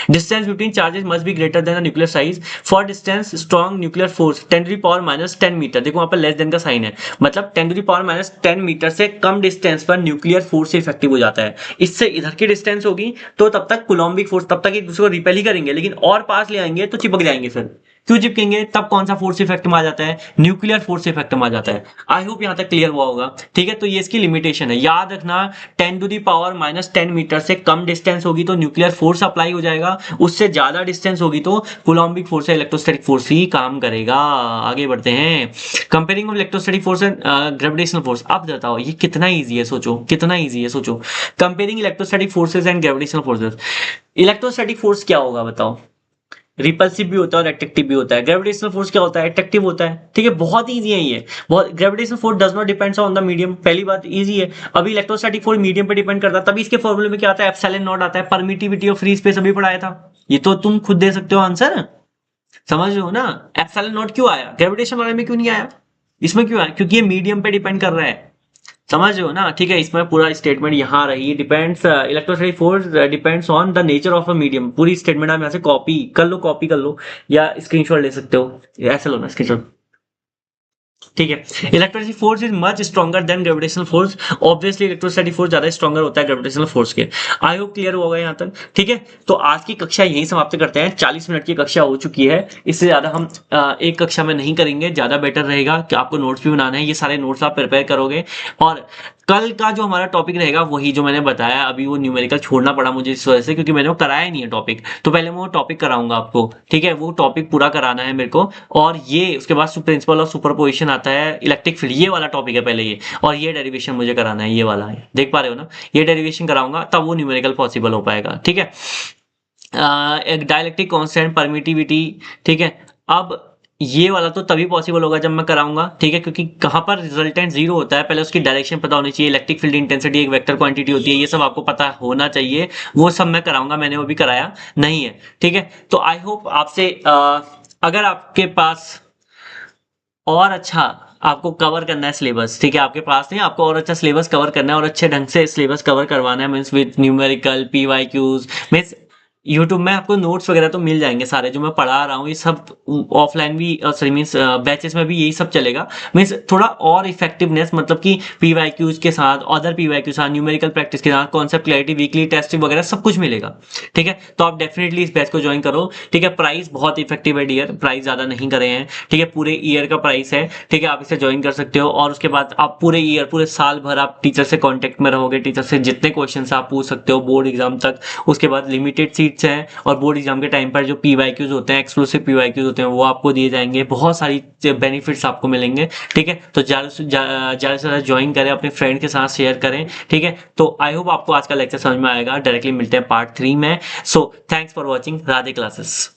Distance between charges must be greater than the nuclear size. For distance, strong nuclear force 10 to the power minus 10 metre, देखो वहां पर लेस देन का साइन है, मतलब 10 to the power minus 10 metre से कम डिस्टेंस पर न्यूक्लियर फोर्स इफेक्टिव हो जाता है। इससे इधर की डिस्टेंस होगी तो तब तक कूलम्बिक फोर्स, तब तक एक दूसरे को रिपेल ही करेंगे, लेकिन और पास ले आएंगे तो चिपक जाएंगे। फिर क्यों चिपकेंगे? तब कौन सा फोर्स इफेक्ट में आ जाता है? न्यूक्लियर फोर्स इफेक्ट में आ जाता है। आई होप यहां तक क्लियर हुआ होगा। ठीक है, तो ये इसकी लिमिटेशन है, याद रखना। 10 to the power minus 10 metre से कम डिस्टेंस होगी तो न्यूक्लियर फोर्स अप्लाई हो जाएगा, उससे ज्यादा डिस्टेंस होगी तो कूलम्बिक फोर्स या इलेक्ट्रोस्टैटिक फोर्स ही काम करेगा। आगे बढ़ते हैं। Comparing of electrostatic force and gravitational force. अब बताओ ये कितना ईजी है, सोचो कितना ईजी है, सोचो। Comparing electrostatic forces and gravitational forces. Electrostatic force क्या होगा बताओ? रिपल्सिव भी होता है और एट्रैक्टिव भी होता है। ग्रेविटेशनल फोर्स क्या होता है? एट्रैक्टिव होता है। ठीक है, बहुत इजी है ये, बहुत। Gravitational force does not depends on the medium, पहली बात इजी है। अभी इलेक्ट्रोस्टैटिक फोर्स मीडियम पे डिपेंड करता है, तभी इसके फॉर्मूले में क्या आता है? एप्सिलॉन नॉट आता है। परमिटिविटी ऑफ फ्री स्पेस अभी पढ़ाया था, ये तो तुम खुद दे सकते हो आंसर, समझ रहे हो ना? एप्सिलॉन नॉट क्यों आया? ग्रेविटेशन वाले में क्यों नहीं आया? इसमें क्यों आया? क्योंकि ये मीडियम पे डिपेंड कर रहा है, समझ रहे हो ना? ठीक है, इसमें पूरा स्टेटमेंट यहाँ रही, depends electrostatic force depends on the nature of a medium. पूरी स्टेटमेंट आप यहाँ से कॉपी कर लो, कॉपी कर लो या स्क्रीनशॉट ले सकते हो, ऐसे लो ना स्क्रीनशॉट। ठीक है, electrostatic force is much stronger than gravitational force. Obviously electrostatic force ज्यादा स्ट्रॉन्गर होता है ग्रेविटेशनल फोर्स के। आई होप क्लियर होगा यहाँ तक। ठीक है, तो आज की कक्षा यही समाप्त करते हैं। 40 मिनट की कक्षा हो चुकी है, इससे ज्यादा हम एक कक्षा में नहीं करेंगे, ज्यादा बेटर रहेगा कि आपको नोट्स भी बनाना है। ये सारे नोट्स आप प्रिपेयर करोगे और कल का जो हमारा टॉपिक रहेगा वही जो मैंने बताया। अभी वो न्यूमेरिकल छोड़ना पड़ा मुझे इस वजह से, क्योंकि मैंने वो कराया नहीं है टॉपिक, तो पहले मैं वो टॉपिक कराऊंगा आपको। ठीक है, वो टॉपिक पूरा कराना है मेरे को। और ये उसके बाद प्रिंसिपल ऑफ सुपरपोजिशन आता है, इलेक्ट्रिक फील्ड, ये वाला टॉपिक है पहले ये, और ये डेरिवेशन मुझे कराना है, ये वाला है, देख पा रहे हो ना? ये डेरिवेशन कराऊंगा तब वो न्यूमेरिकल पॉसिबल हो पाएगा। ठीक है, एक डाइलेक्ट्रिक कांस्टेंट, परमिटिविटी। ठीक है, अब ये वाला तो तभी पॉसिबल होगा जब मैं कराऊंगा। ठीक है, क्योंकि कहां पर रिजल्टेंट जीरो होता है, पहले उसकी डायरेक्शन पता होनी चाहिए। इलेक्ट्रिक फील्ड इंटेंसिटी एक वेक्टर क्वांटिटी होती है, ये सब आपको पता होना चाहिए। वो सब मैं कराऊंगा, मैंने वो भी कराया नहीं है। ठीक है, तो आई होप आपसे अगर आपके पास और अच्छा आपको कवर करना है सिलेबस, ठीक है, आपके पास नहीं, आपको और अच्छा सिलेबस कवर करना है और अच्छे ढंग से सिलेबस कवर करवाना है, means with numerical PYQs, means YouTube में आपको नोट्स वगैरह तो मिल जाएंगे सारे जो मैं पढ़ा रहा हूँ। ये सब ऑफलाइन भी सॉरी मीन्स बैचेस में भी यही सब चलेगा। मीन्स थोड़ा और इफेक्टिवनेस, मतलब कि पीवाईक्यूज के साथ, अदर पीवाईक्यू के साथ, न्यूमेरिकल प्रैक्टिस के साथ, कॉन्सेप्ट क्लैरिटी, वीकली टेस्ट वगैरह सब कुछ मिलेगा। ठीक है, तो आप डेफिनेटली इस बैच को ज्वाइन करो। ठीक है, प्राइस बहुत इफेक्टिव है डियर, प्राइस ज्यादा नहीं करे हैं। ठीक है, पूरे ईयर का प्राइस है। ठीक है, आप इसे ज्वाइन कर सकते हो और उसके बाद आप पूरे ईयर, पूरे साल भर आप टीचर से कॉन्टेक्ट में रहोगे, टीचर से जितने क्वेश्चन आप पूछ सकते हो बोर्ड एग्जाम तक। उसके बाद लिमिटेड सीट्स हैं और बोर्ड एग्जाम के टाइम पर जो पीवाईक्यूज होते हैं, एक्सक्लूसिव पीवाईक्यूज होते हैं, वो आपको दिए जाएंगे। बहुत सारी बेनिफिट्स आपको मिलेंगे। ठीक है, तो ज्यादा से ज्यादा ज्वाइन करें, अपने फ्रेंड के साथ शेयर करें। ठीक है, तो आई होप आपको आज का लेक्चर समझ में आएगा। डायरेक्टली मिलते हैं पार्ट 3 में। So thanks for watching Radhe classes.